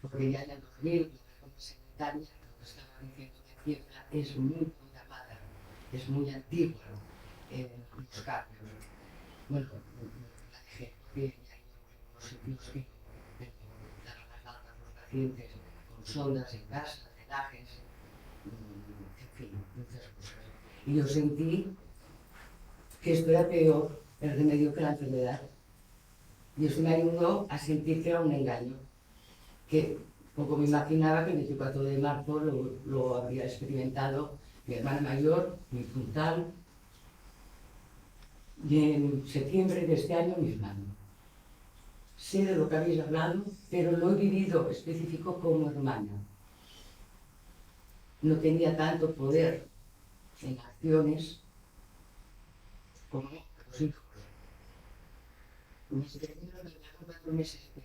S10: porque ya en el 2000, como secretaria, lo que estaba diciendo de quiebra es muy programada, es muy antigua los cambios. Bueno, la dejé porque ya hay unos sitios que daban las altas a los pacientes con sondas en casa, drenajes, en fin, muchas cosas. Y yo sentí que esto era peor el remedio que la enfermedad. Y eso me ayudó a sentir que era un engaño, que poco me imaginaba que el 24 de marzo lo habría experimentado mi hermana mayor, mi puntal, y en septiembre de este año mi hermano. Sé de lo que habéis hablado, pero lo he vivido específico como hermana. No tenía tanto poder en acciones como los hijos. Mis vecinos me dejaron 4 meses de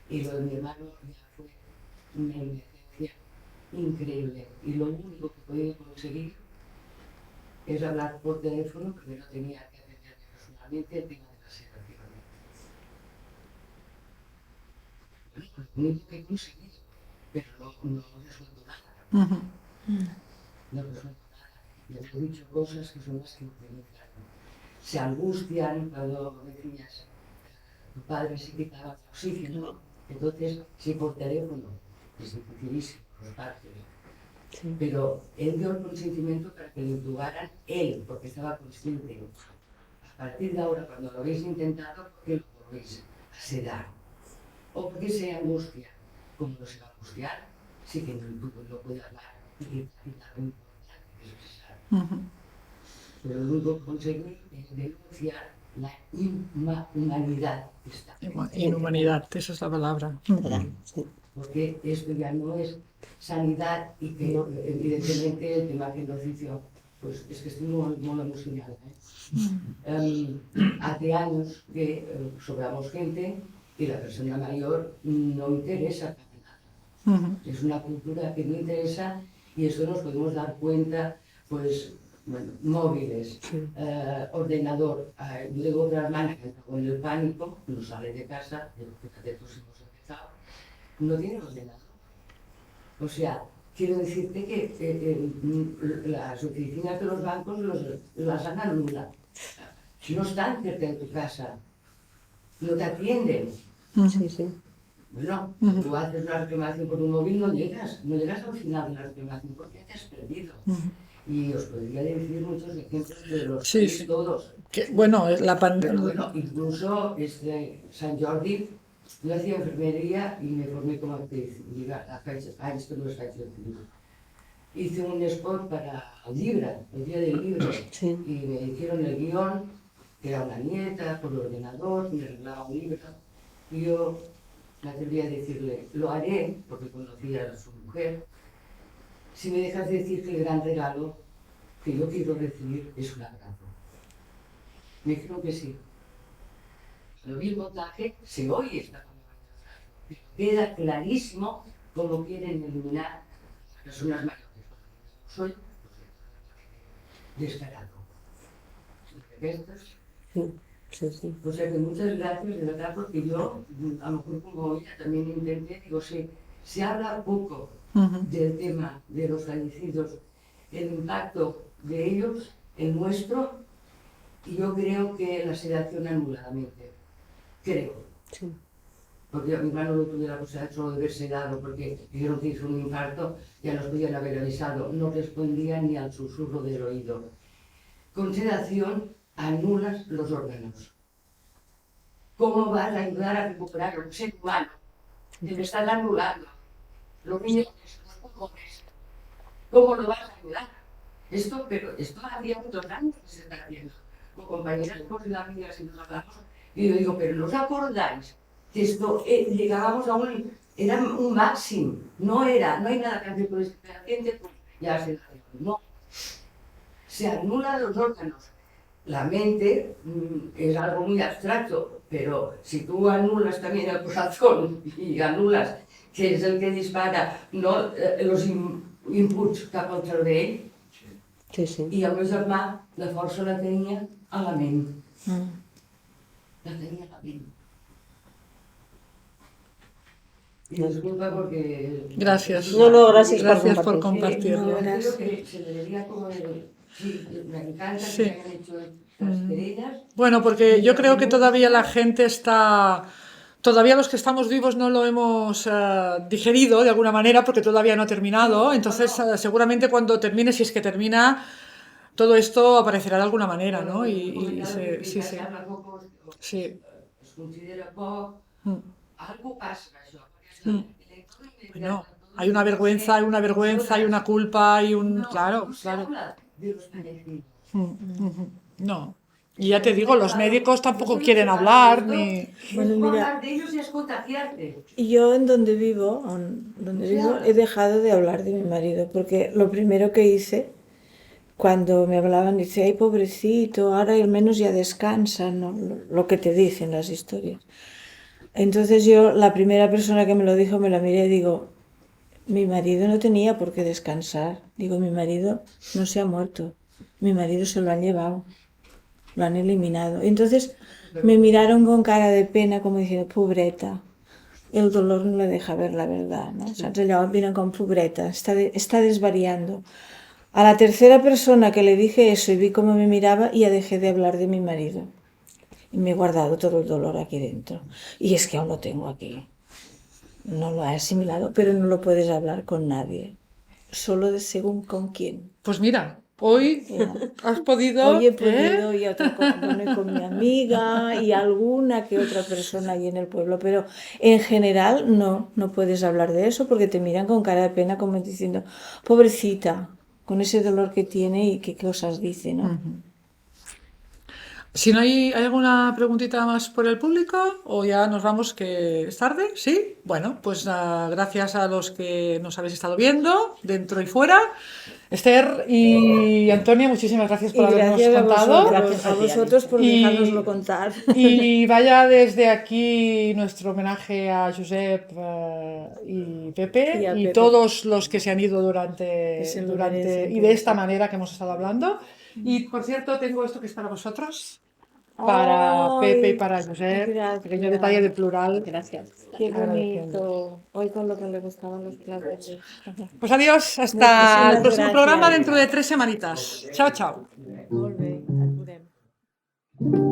S10: y lo de mi hermano ya fue una emergencia increíble. Y lo único que he podido conseguir es hablar por teléfono, porque no tenía que atenderme personalmente el tema de la sedación. Bueno, lo único que he conseguido, pero no resuelto nada. No resuelto nada. Les he dicho cosas que son las que utilizan. Se angustian cuando decías, tu padre se quitaba el oxígeno, entonces sí por teléfono, es dificilísimo los partes. Sí. Pero él dio el consentimiento para que lo intubaran él, porque estaba consciente. A partir de ahora, cuando lo habéis intentado, ¿por qué lo volvéis a sedar? O porque se angustia. Como no se va a angustiar, sí que no puede hablar y quitar lo importante que es cesar. Pero lo único que conseguí es denunciar la inhumanidad que está.
S2: Inhumanidad, esa es la palabra.
S10: Sí. Porque esto ya no es sanidad y que evidentemente el tema que nos hizo, pues es que estoy muy emocionada. Hace años que sobramos gente y la persona mayor no interesa para nada. Es una cultura que no interesa y eso nos podemos dar cuenta, pues, bueno, móviles, ordenador. Yo tengo otra hermana que entró en el pánico, no sale de casa, fíjate, pues hemos empezado, no tiene ordenador. O sea, quiero decirte que las oficinas de los bancos las han anulado. No están cerca de tu casa, no te atienden.
S3: Sí, sí.
S10: Bueno, tú haces una reclamación por un móvil, no llegas al final de la reclamación porque te has perdido. Y os podría decir muchos ejemplos de los todos.
S2: Bueno, la pandemia.
S10: Bueno, incluso Sant Jordi, yo hacía enfermería y me formé como actriz. Esto no es actriz. Hice un spot para el Día del Libro. Sí. Y me hicieron el guión, que era una nieta, por ordenador, me arreglaba un libro. Y yo me atreví a decirle, lo haré, porque conocía a su mujer, si me dejas decir que el gran regalo que yo quiero recibir es un abrazo. Me dijeron que sí. Lo vi el montaje, se oye esta palabra, queda clarísimo cómo quieren eliminar a las personas mayores. Soy descarado.
S3: Sí.
S10: O sea que muchas gracias de verdad, porque yo, a lo mejor como ella también intenté, digo, se habla poco del tema de los fallecidos, el impacto de ellos, el nuestro, y yo creo que la sedación anuladamente. Creo. Sí. Porque a mi hermano no tuve la posibilidad solo de ver sedado, porque dijeron que hizo un infarto, ya nos podían haber avisado, no respondía ni al susurro del oído. Con sedación anulas los órganos. ¿Cómo vas a ayudar a recuperar a un ser humano? Te están anulando. Los niños, los pulmones. ¿Cómo lo vas a ayudar? Esto había muchos años que se está haciendo. Con compañeras por la vida, si nos hablamos, y yo digo, pero ¿no os acordáis que esto llegábamos a un era un máximo, no hay nada que hacer con este paciente, pues ya se la dejo. No, se anulan los órganos. La mente es algo muy abstracto, pero si tú anulas también el corazón y anulas, que es el que dispara los inputs cap al cervell,
S3: Sí, sí.
S10: i el meu germà la força la tenia a la ment. La tenia a la ment. Y disculpa porque...
S2: Gracias.
S3: No, gracias
S2: por
S3: por
S2: compartir.
S10: Yo creo que se debería como... Sí, me encanta que se hayan hecho estas querellas.
S2: Bueno, porque yo creo que todavía la gente está... Todavía los que estamos vivos no lo hemos digerido de alguna manera porque todavía no ha terminado. Entonces, seguramente cuando termine, si es que termina, todo esto aparecerá de alguna manera, ¿no? Sí. Sí.
S10: Es considera poc. Algo passa, això.
S2: Bueno, hay una vergüenza, hay una culpa, hay un... Claro.
S10: De los fallecidos.
S2: No. Y ya te digo, los médicos tampoco quieren hablar ni...
S1: Bueno,
S10: Es
S1: mira,
S10: hablar de ellos y es contagiarte.
S1: y yo en donde vivo, he dejado de hablar de mi marido, porque lo primero que hice, cuando me hablaban, dice, ay, pobrecito, ahora al menos ya descansa, ¿no? Lo que te dicen las historias. Entonces yo, la primera persona que me lo dijo, me la miré y digo, mi marido no tenía por qué descansar. Digo, mi marido no se ha muerto, mi marido se lo han llevado, lo han eliminado. Entonces me miraron con cara de pena como diciendo, pobreta, el dolor no le deja ver la verdad, ¿no? Saps allò? Miren com pobreta, está desvariando. A la tercera persona que le dije eso y vi cómo me miraba, ya dejé de hablar de mi marido. Y me he guardado todo el dolor aquí dentro. Y es que aún lo tengo aquí. No lo he asimilado, pero no lo puedes hablar con nadie. Solo de según con quién.
S2: Pues mira, hoy
S1: Ya.
S2: has podido...
S1: Hoy he podido y con mi amiga y alguna que otra persona allí en el pueblo, pero en general no puedes hablar de eso porque te miran con cara de pena como diciendo, pobrecita, con ese dolor que tiene y qué cosas dice, ¿no?
S2: Si no hay alguna preguntita más por el público o ya nos vamos que es tarde, ¿sí? Bueno, pues gracias a los que nos habéis estado viendo, dentro y fuera. Esther y Antonia, muchísimas gracias por
S1: Y
S2: habernos
S1: gracias
S2: contado.
S3: Gracias
S1: a vosotros por
S2: Y-
S1: dejárnoslo contar.
S2: Y vaya desde aquí nuestro homenaje a Josep y Pepe
S1: Y a
S2: y
S1: Pepe.
S2: todos los que se han ido
S1: Que se lo merecen,
S2: y de esta manera que hemos estado hablando. Y por cierto, tengo esto que es para vosotros, para
S1: Ay,
S2: Pepe y para Josep,
S1: gracias.
S2: pequeño detalle de plural.
S3: Gracias.
S1: Qué
S2: Agradeciendo.
S1: bonito. Hoy con lo que le gustaban los platos.
S2: Pues adiós, hasta
S1: Muchísimas
S2: el próximo
S1: gracias.
S2: programa dentro de 3 semanitas. Chao, chao.
S1: Molt bé, et veurem.